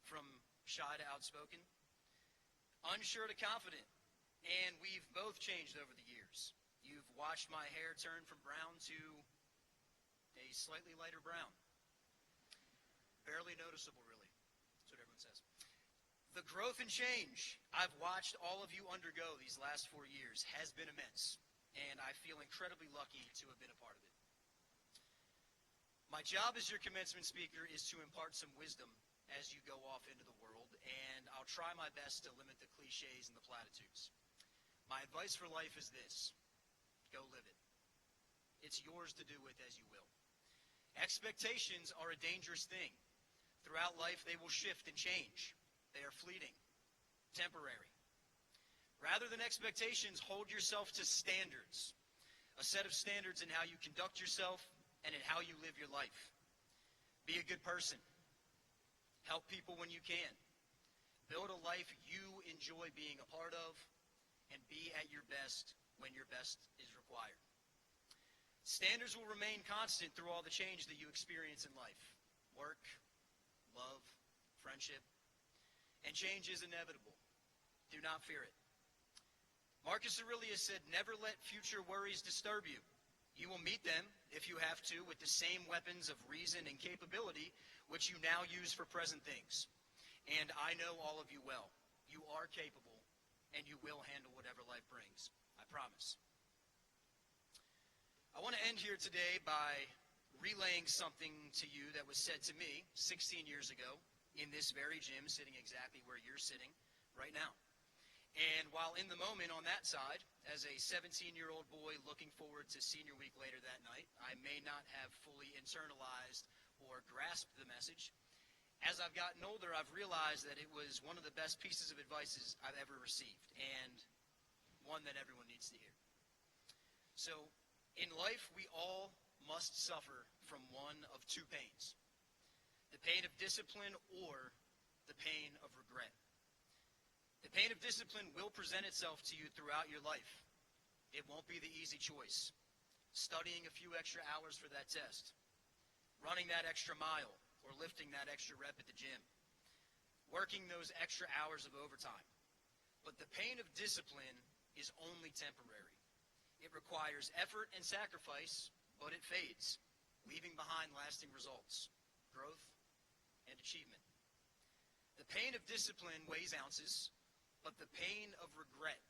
from shy to outspoken, unsure to confident, and we've both changed over the years. You've watched my hair turn from brown to a slightly lighter brown. Barely noticeable, really. That's what everyone says. The growth and change I've watched all of you undergo these last 4 years has been immense, and I feel incredibly lucky to have been a part of it. My job as your commencement speaker is to impart some wisdom as you go off into the world, and I'll try my best to limit the cliches and the platitudes. My advice for life is this: go live it. It's yours to do with as you will. Expectations are a dangerous thing. Throughout life, they will shift and change. They are fleeting, temporary. Rather than expectations, hold yourself to standards, a set of standards in how you conduct yourself and in how you live your life. Be a good person. Help people when you can. Build a life you enjoy being a part of, and be at your best when your best is required. Standards will remain constant through all the change that you experience in life. Work, love, friendship, and change is inevitable. Do not fear it. Marcus Aurelius said, "Never let future worries disturb you. You will meet them, if you have to, with the same weapons of reason and capability which you now use for present things. And I know all of you well. You are capable, and you will handle whatever life brings. I promise." I want to end here today by relaying something to you that was said to me 16 years ago in this very gym, sitting exactly where you're sitting right now. And while in the moment on that side, as a 17-year-old boy looking forward to senior week later that night, I may not have fully internalized or grasped the message. As I've gotten older, I've realized that it was one of the best pieces of advice I've ever received, and one that everyone needs to hear. So, in life, we all must suffer from one of two pains: the pain of discipline or the pain of regret. The pain of discipline will present itself to you throughout your life. It won't be the easy choice. Studying a few extra hours for that test, running that extra mile, or lifting that extra rep at the gym, working those extra hours of overtime. But the pain of discipline is only temporary. It requires effort and sacrifice, but it fades, leaving behind lasting results, growth, and achievement. The pain of discipline weighs ounces, but the pain of regret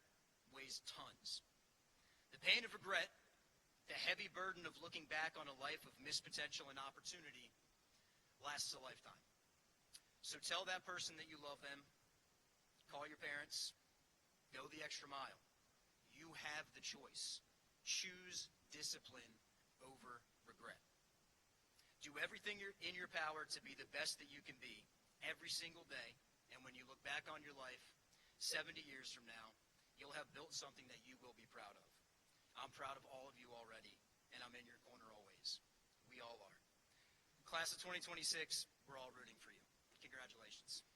weighs tons. The pain of regret, the heavy burden of looking back on a life of missed potential and opportunity, lasts a lifetime. So tell that person that you love them, call your parents, go the extra mile. You have the choice. Choose discipline over regret. Do everything in your power to be the best that you can be every single day, and when you look back on your life 70 years from now, you'll have built something that you will be proud of. I'm proud of all of you already, and I'm in your corner always. We all are. Class of 2026, we're all rooting for you. Congratulations.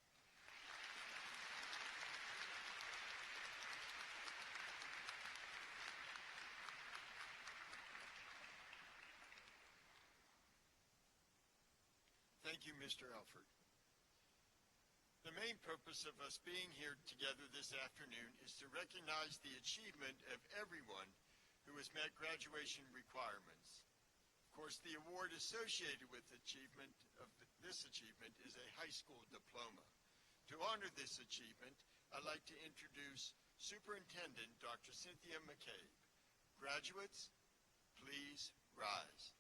Thank you, Mr. Alford. The main purpose of us being here together this afternoon is to recognize the achievement of everyone who has met graduation requirements. Of course, the award associated with this achievement is a high school diploma. To honor this achievement, I'd like to introduce Superintendent Dr. Cynthia McCabe. Graduates, please rise.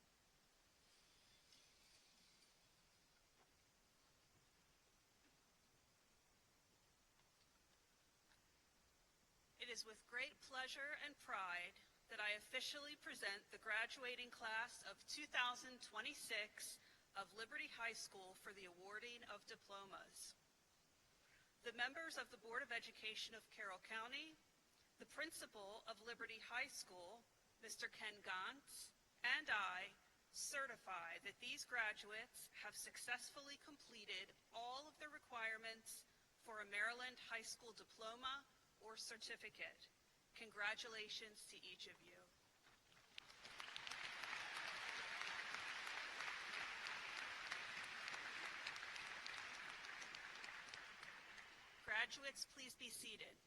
It is with great pleasure and pride that I officially present the graduating class of 2026 of Liberty High School for the awarding of diplomas. The members of the Board of Education of Carroll County, the principal of Liberty High School, Mr. Ken Gantz, and I certify that these graduates have successfully completed all of the requirements for a Maryland high school diploma or certificate. Congratulations to each of you. Graduates, please be seated.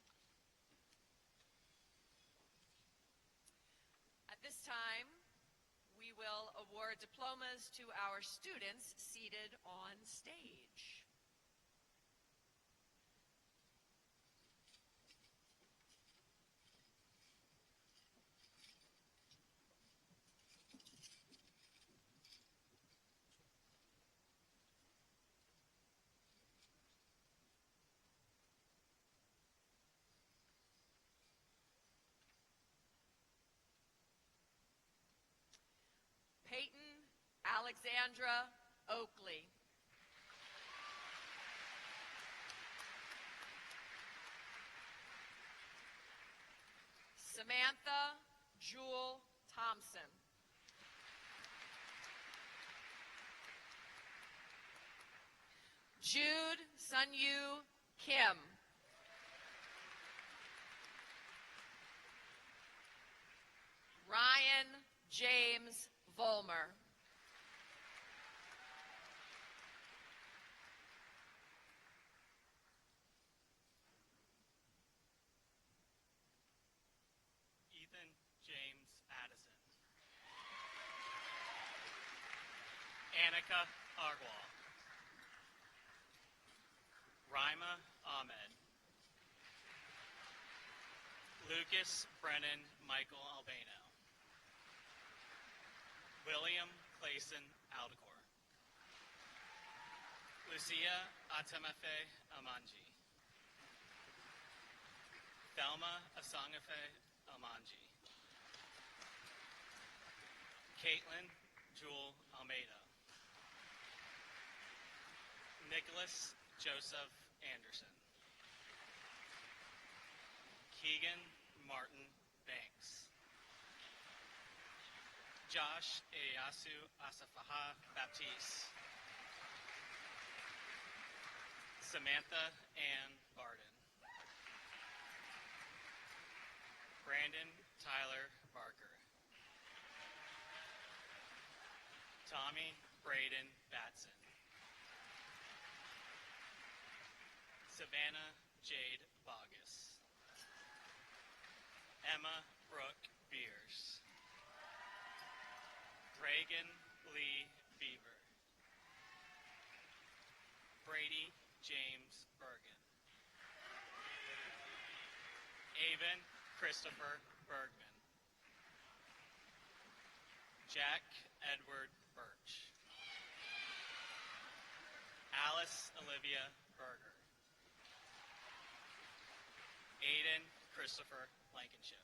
At this time, we will award diplomas to our students seated on stage. Peyton Alexandra Oakley. Samantha Jewel Thompson. Jude Sunyu Kim. Ryan James Volmer. Monica Argwal. Rima Ahmed. Lucas Brennan Michael Albano. William Clayson Aldecor. Lucia Atemefe Amanji. Thelma Asangafe Amanji. Caitlin Jewel Almeida. Nicholas Joseph Anderson. Keegan Martin Banks. Josh Eyasu Asafaha Baptiste. Samantha Ann Barden. Brandon Tyler Barker. Tommy Braden Batson. Savannah Jade Bogus. Emma Brooke Beers. Reagan Lee Beaver. Brady James Bergen. Avon Christopher Bergman. Jack Edward Birch. Alice Olivia Berger. Aiden Christopher Blankenship.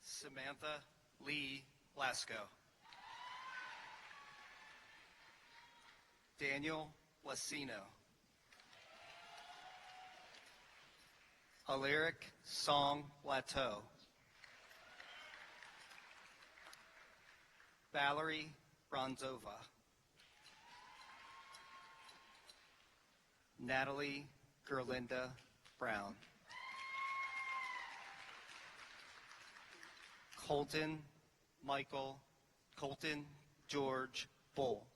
Samantha Lee Lasco. Daniel Lasino. Alaric Song Lateau. Valerie Bronzova. Natalie Gerlinda Brown. Colton George Bull.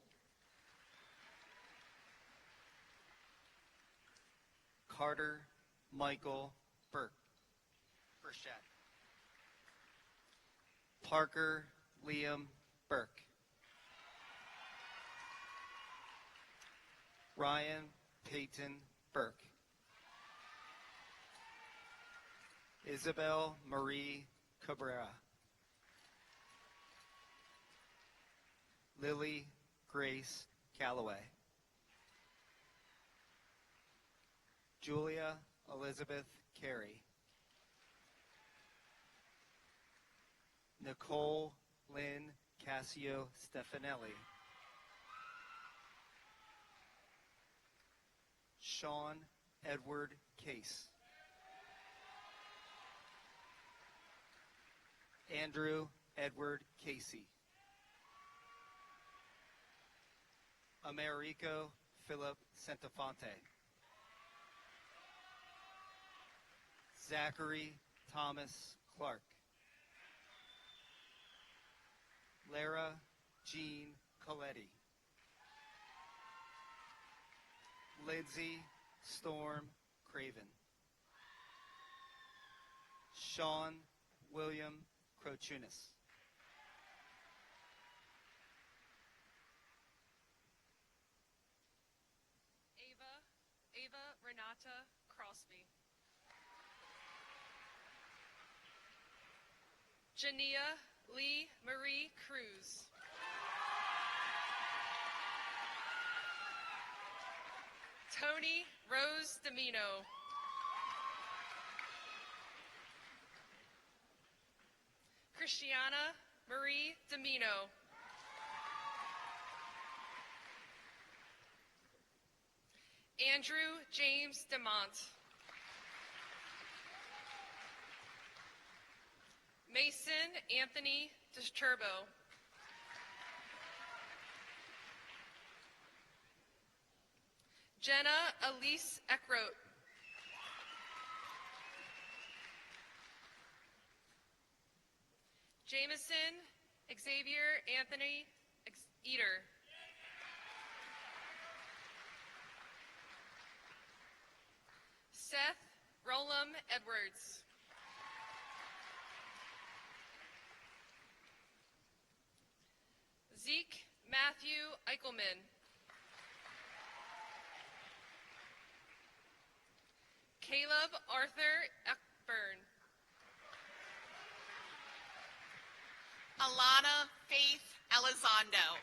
Carter Michael Burchett. Parker Liam Burke. Ryan Peyton Burke. Isabel Marie Cabrera. Lily Grace Calloway. Julia Elizabeth Carey. Nicole Lynn Cassio Stefanelli. Sean Edward Case. Andrew Edward Casey. Americo Philip Santafonte. Zachary Thomas Clark. Lara Jean Coletti. Lindsay Storm Craven. Sean William Crochunas. Ava Renata Crosby. Jania Lee Marie Cruz. Tony Rose Domino. Christiana Marie Domino. Andrew James DeMont. Mason Anthony Disturbo. Jenna Elise Eckroat. Jameson Xavier Anthony Eater. Seth Rolam Edwards. Michelman. Caleb Arthur Eckburn. Alana Faith Elizondo.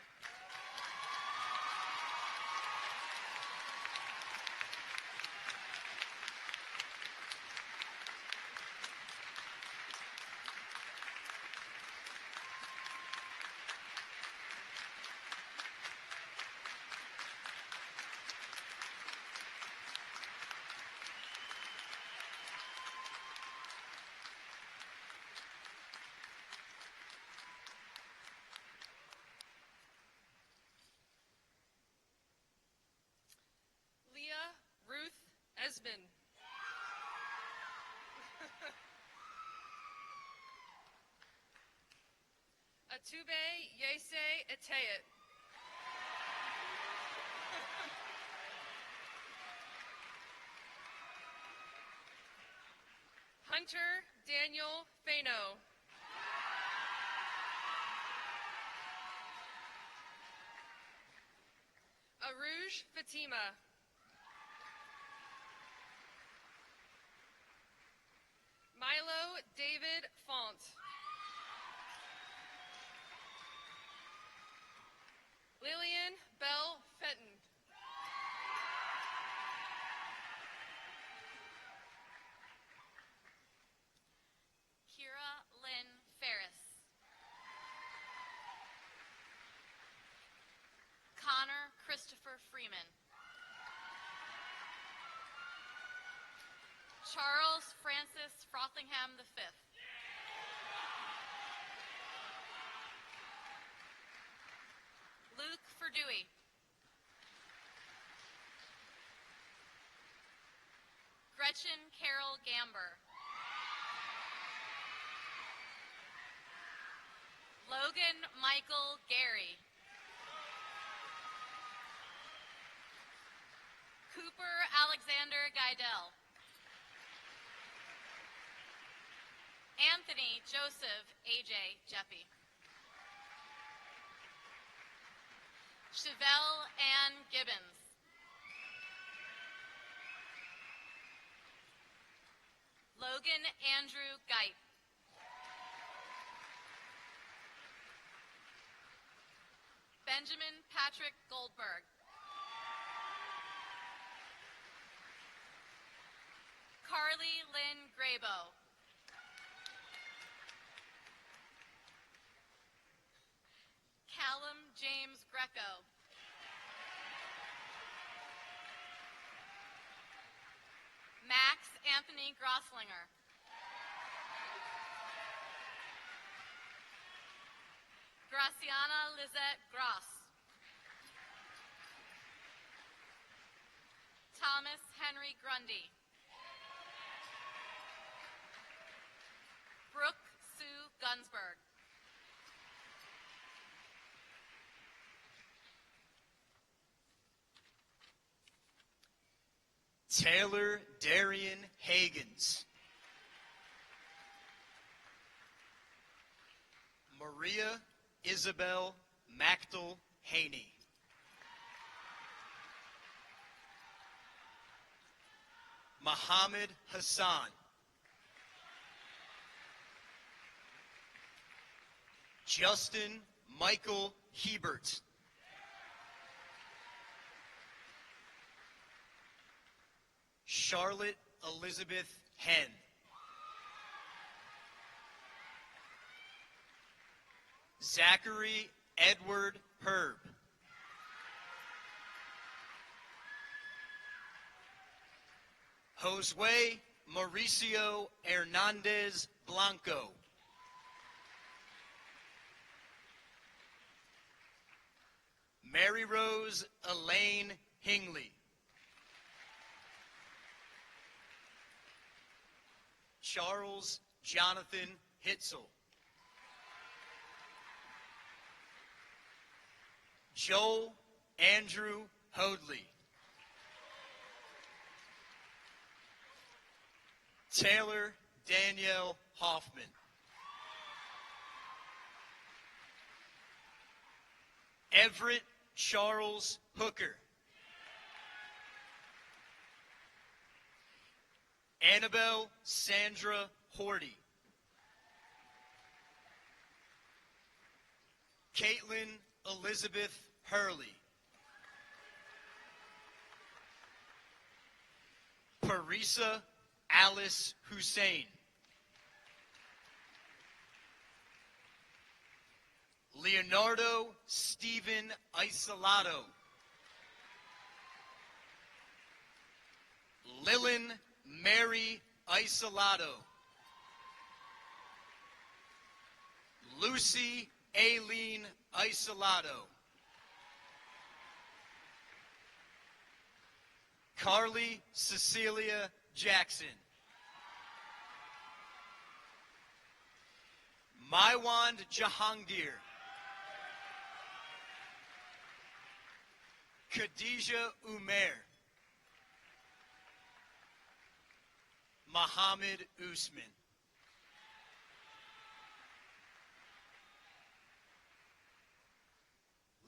Leah Ruth Esmond. Atube Yese Eteyet. Hunter Daniel Fano. Aruj Fatima. Milo David Font. Lillian Bell Fenton. Kira Lynn Ferris. Connor Christopher Freeman. Charles Francis Frothingham V. Luke Verdui. Gretchen Carol Gamber. Logan Michael Gary. Cooper Alexander Geidel. Anthony Joseph A.J. Jeppy. Chevelle Ann Gibbons. Logan Andrew Geit. Benjamin Patrick Goldberg. Carly Lynn Graybo. Callum James Greco. Max Anthony Grosslinger. Graciana Lizette Gross. Thomas Henry Grundy. Brooke Sue Gunsberg. Taylor Darian Hagens. Maria Isabel Mactel Haney. Muhammad Hassan. Justin Michael Hebert. Charlotte Elizabeth Henn. Zachary Edward Herb. Josue Mauricio Hernandez Blanco. Mary Rose Elaine Hingley. Charles Jonathan Hitzel. Joel Andrew Hoadley. Taylor Danielle Hoffman. Everett Charles Hooker. Annabelle Sandra Horty. Caitlin Elizabeth Hurley. Parisa Alice Hussein. Leonardo Stephen Isolado. Lillian Mary Isolado. Lucy Aileen Isolado. Carly Cecilia Jackson. Maiwand Jahangir. Khadija Umair. Muhammad Usman.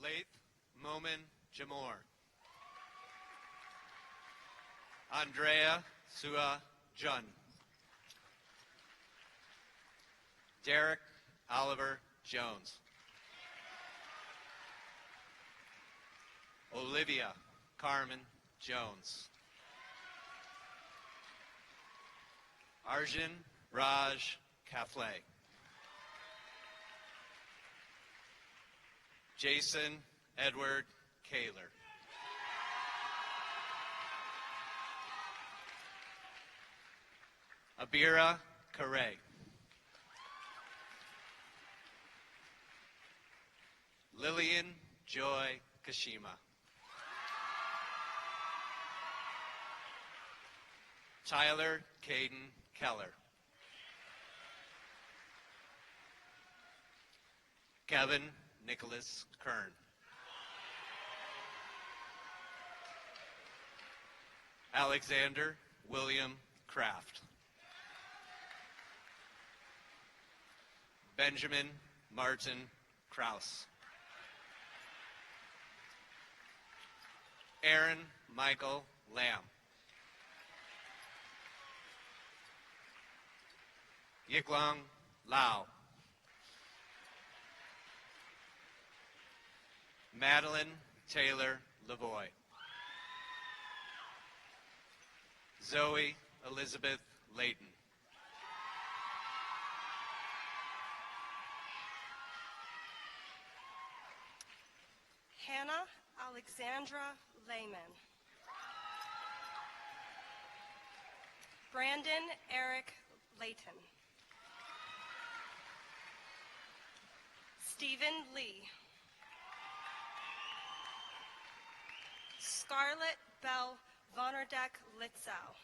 Laith Momin Jamor. Andrea Sua Jun. Derek Oliver Jones. Olivia Carmen Jones. Arjun Raj Kafle. Jason Edward Kaler. Abira Kare. Lillian Joy Kashima. Tyler Caden Keller. Kevin Nicholas Kern. Alexander William Kraft. Benjamin Martin Kraus. Aaron Michael Lamb. Yiklong Lau. Madeline Taylor Lavoy. Zoe Elizabeth Layton. Hannah Alexandra Lehman. Brandon Eric Layton. Stephen Lee. Scarlett Bell Vonerdek Litzau.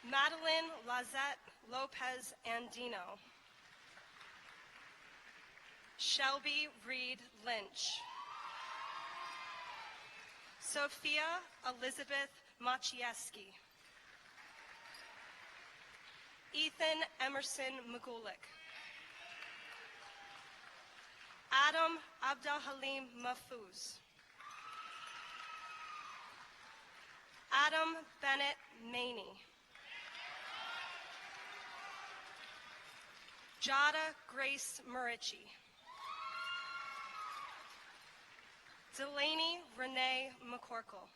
Madeline Lazette Lopez Andino. Shelby Reed Lynch. Sophia Elizabeth Machieski. Ethan Emerson Magulik. Adam Abdalhalim Mahfouz. Adam Bennett Maney. Jada Grace Murici. Delaney Renee McCorkle.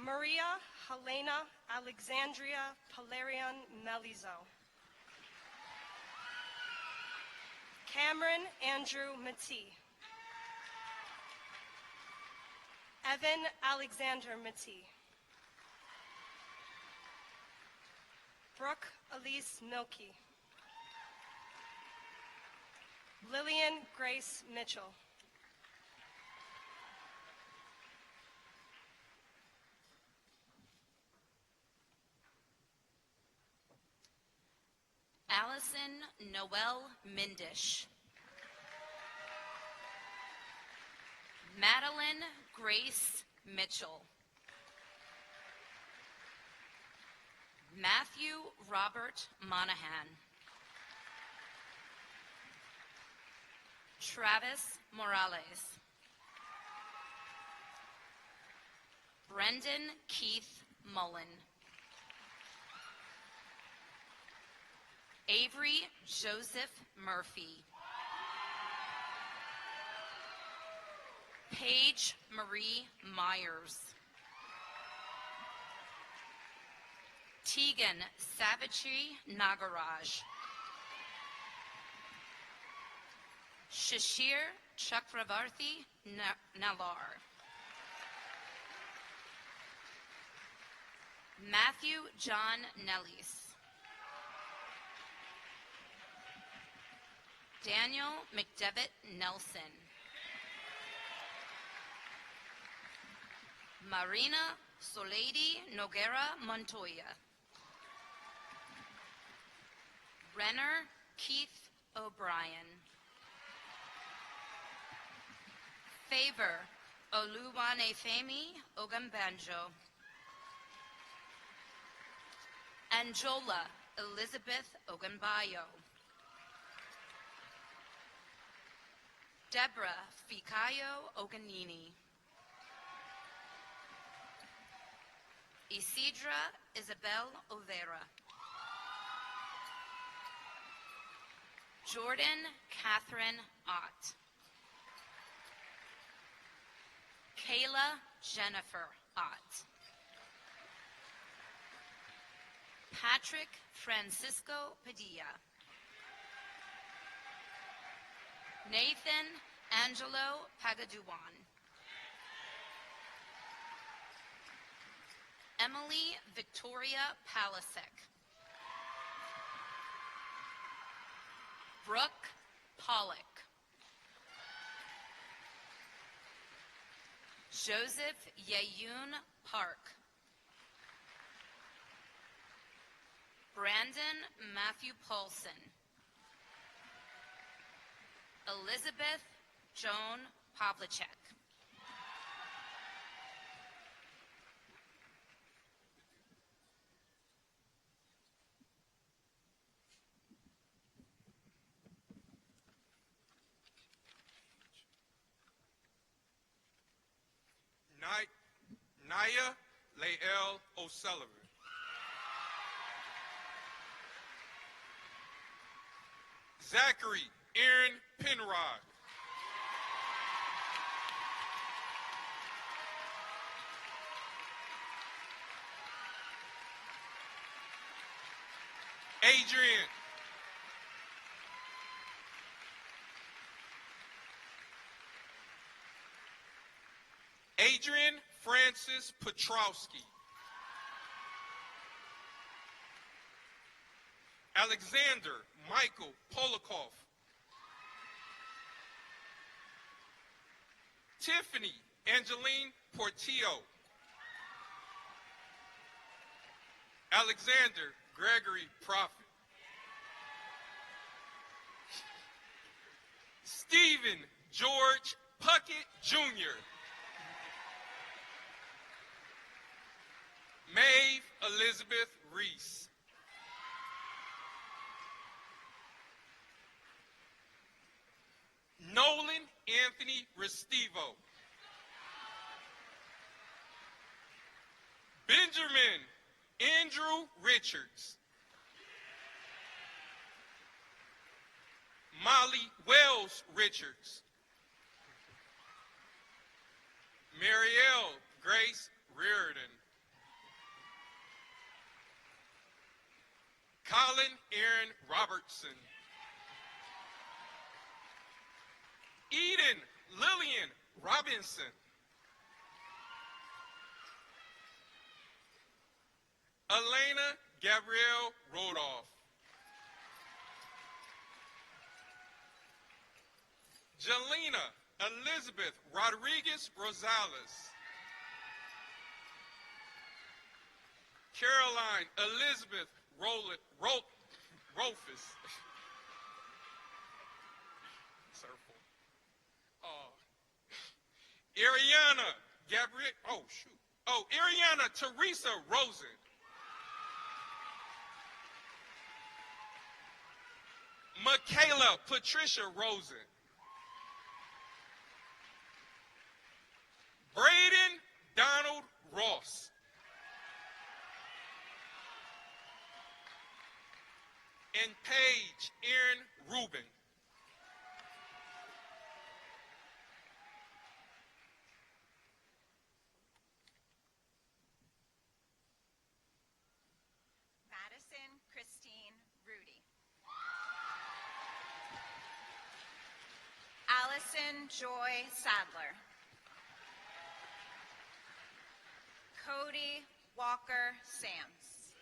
Maria Helena Alexandria Palarian Melizo. Cameron Andrew Matee. Evan Alexander Matee. Brooke Elise Milkey. Lillian Grace Mitchell. Allison Noel Mindish. Madeline Grace Mitchell. Matthew Robert Monahan. Travis Morales. Brendan Keith Mullen. Avery Joseph Murphy. Paige Marie Myers. Tegan Savitri Nagaraj. Shashir Chakravarthi Nalar. Matthew John Nellis. Daniel McDevitt Nelson. Marina Soleidi Noguera Montoya. Renner Keith O'Brien. Favor Oluwanefemi Ogambanjo. Anjola Elizabeth Ogunbayo. Deborah Fikayo Oganini. Isidra Isabel Overa. Jordan Catherine Ott. Kayla Jennifer Ott. Patrick Francisco Padilla. Nathan Angelo Pagaduan. Emily Victoria Palasek. Brooke Pollock. Joseph Yeyun Park. Brandon Matthew Paulson. Elizabeth Joan Pavlicek. Naya Lael O'Sullivan. Zachary Aaron Penrod. Adrian Francis Petrowski. Alexander Michael Polikoff. Tiffany Angeline Portillo. Alexander Gregory Prophet. Stephen George Puckett Jr. Maeve Elizabeth Reese. Nolan Anthony Restivo. Benjamin Andrew Richards. Molly Wells Richards. Marielle Grace Reardon. Colin Aaron Robertson. Eden Lillian Robinson. Elena Gabrielle Rodolph. Jelena Elizabeth Rodriguez Rosales. Caroline Elizabeth Rolfus. Circle. Ariana Gabrielle. Ariana Teresa Rosen. Michaela Patricia Rosen. Braden Donald Ross. And Paige Erin Rubin. Madison Christine Rudy. Allison Joy Sadler. Cody Walker Sams.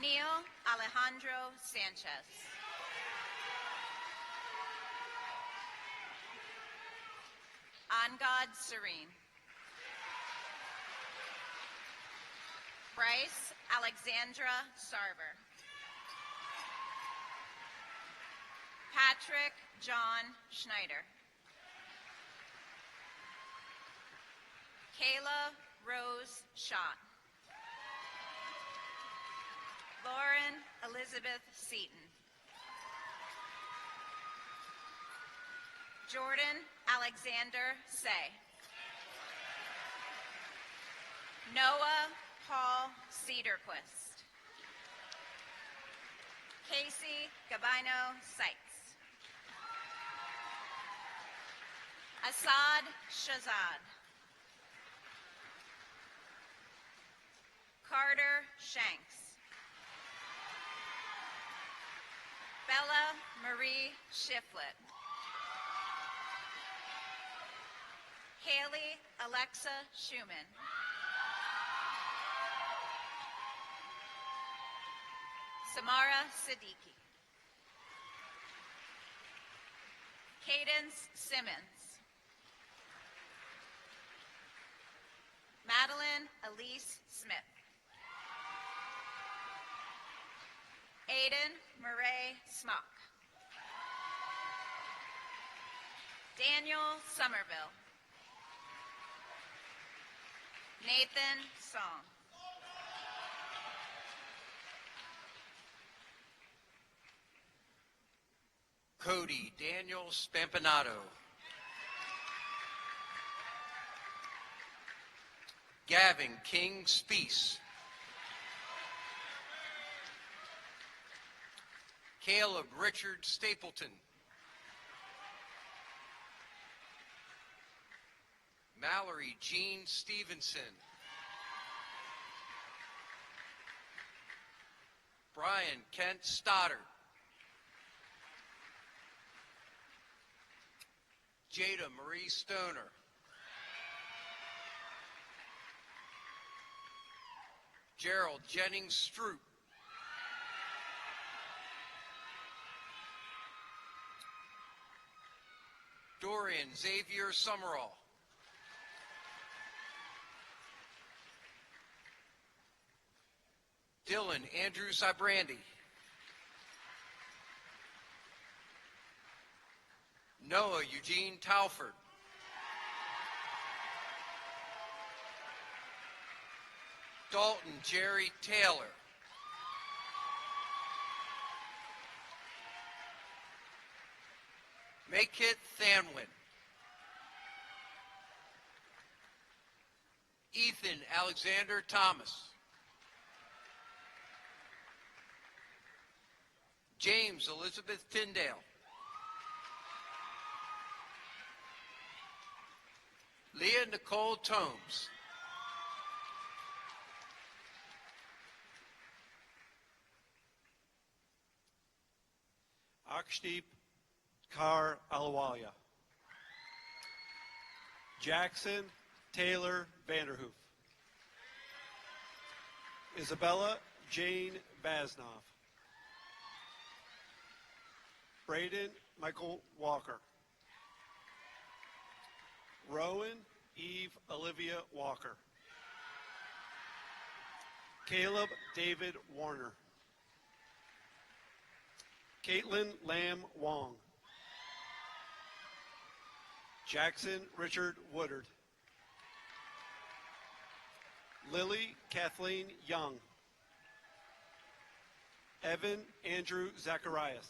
Neil Alejandro Sanchez. Angad Serene. Bryce Alexandra Sarver. Patrick John Schneider. Kayla Rose Schott. Lauren Elizabeth Seaton. Jordan Alexander Say. Noah Paul Cedarquist. Casey Gabino Sykes. Assad Shazad. Carter Shanks. Bella Marie Shiflett. Haley Alexa Schumann. Samara Siddiqui. Cadence Simmons. Madeline Elise Smith. Aiden Murray Smock. Daniel Somerville. Nathan Song. Cody Daniel Spampanato. Gavin King Speece. Caleb Richard Stapleton. Mallory Jean Stevenson. Brian Kent Stoddard. Jada Marie Stoner. Gerald Jennings Stroop. Dorian Xavier Summerall. Dylan Andrew Cybrandi. Noah Eugene Talford. Dalton Jerry Taylor. Makit Thanwin. Ethan Alexander Thomas. James Elizabeth Tyndale. Leah Nicole Tomes. Akshdeep Kar Alawaya. Jackson Taylor Vanderhoof. Isabella Jane Vasnov. Braden Michael Walker. Rowan Eve Olivia Walker. Caleb David Warner. Caitlin Lamb Wong. Jackson Richard Woodard. Lily Kathleen Young. Evan Andrew Zacharias.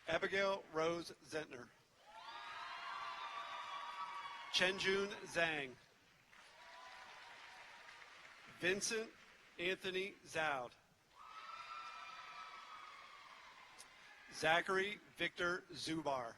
Abigail Rose Zentner. Chenjun Zhang. Vincent Anthony Zoud. Zachary Victor Zubar.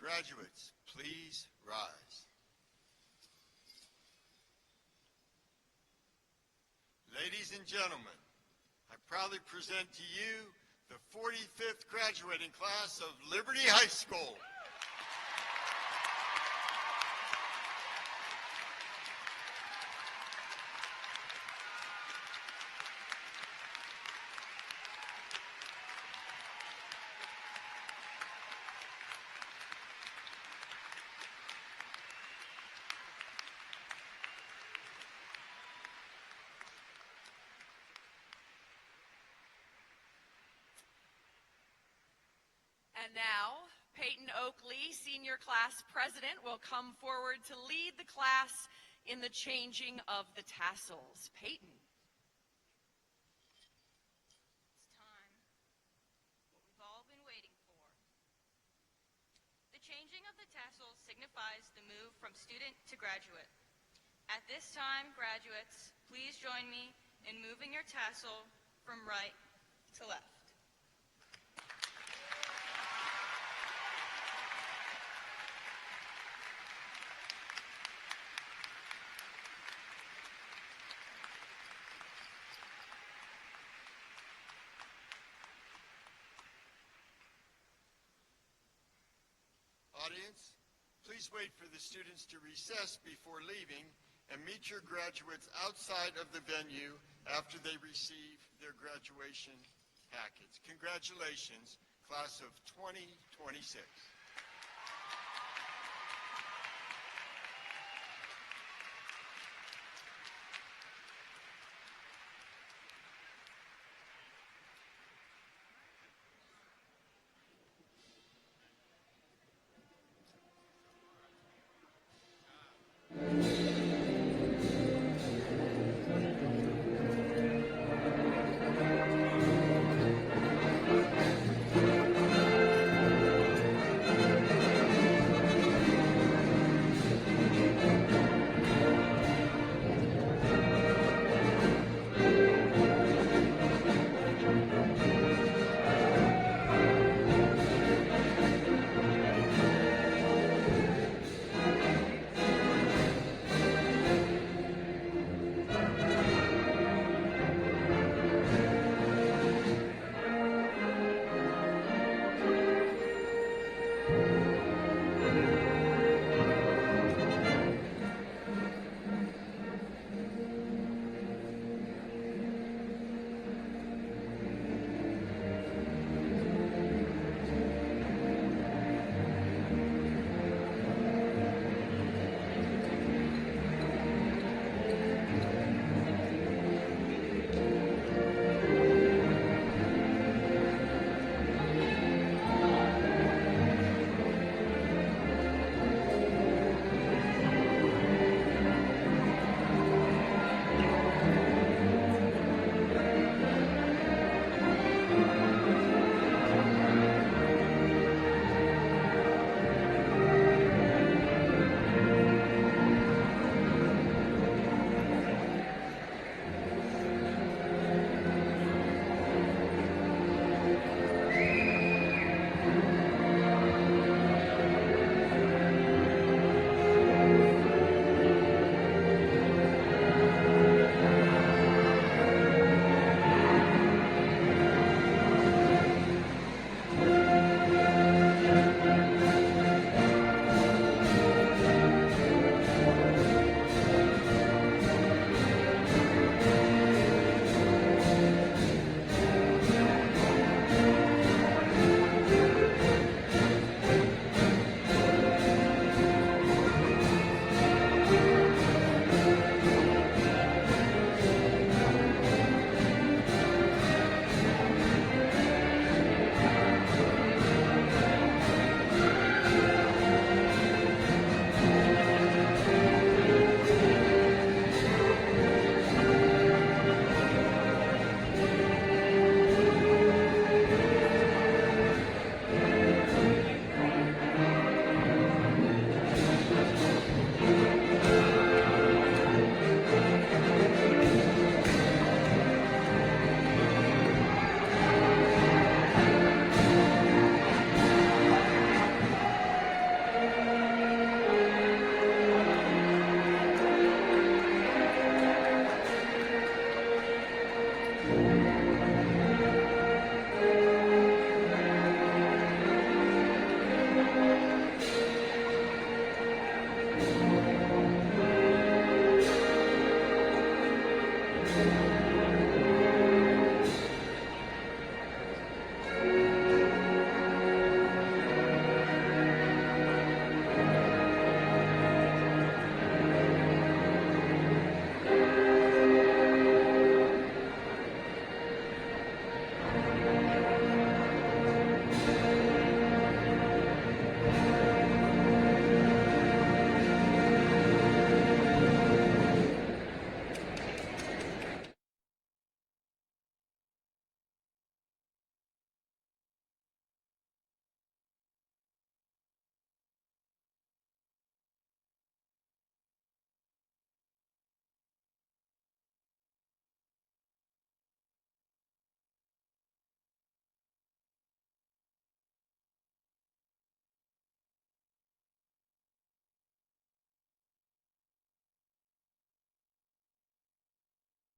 Graduates, please rise. Ladies and gentlemen, I proudly present to you the 45th graduating class of Liberty High School. And now, Peyton Oakley, Senior Class President, will come forward to lead the class in the changing of the tassels. Peyton. It's time. What we've all been waiting for. The changing of the tassels signifies the move from student to graduate. At this time, graduates, please join me in moving your tassel from right to left. Audience, please wait for the students to recess before leaving and meet your graduates outside of the venue after they receive their graduation packets. Congratulations, class of 2026.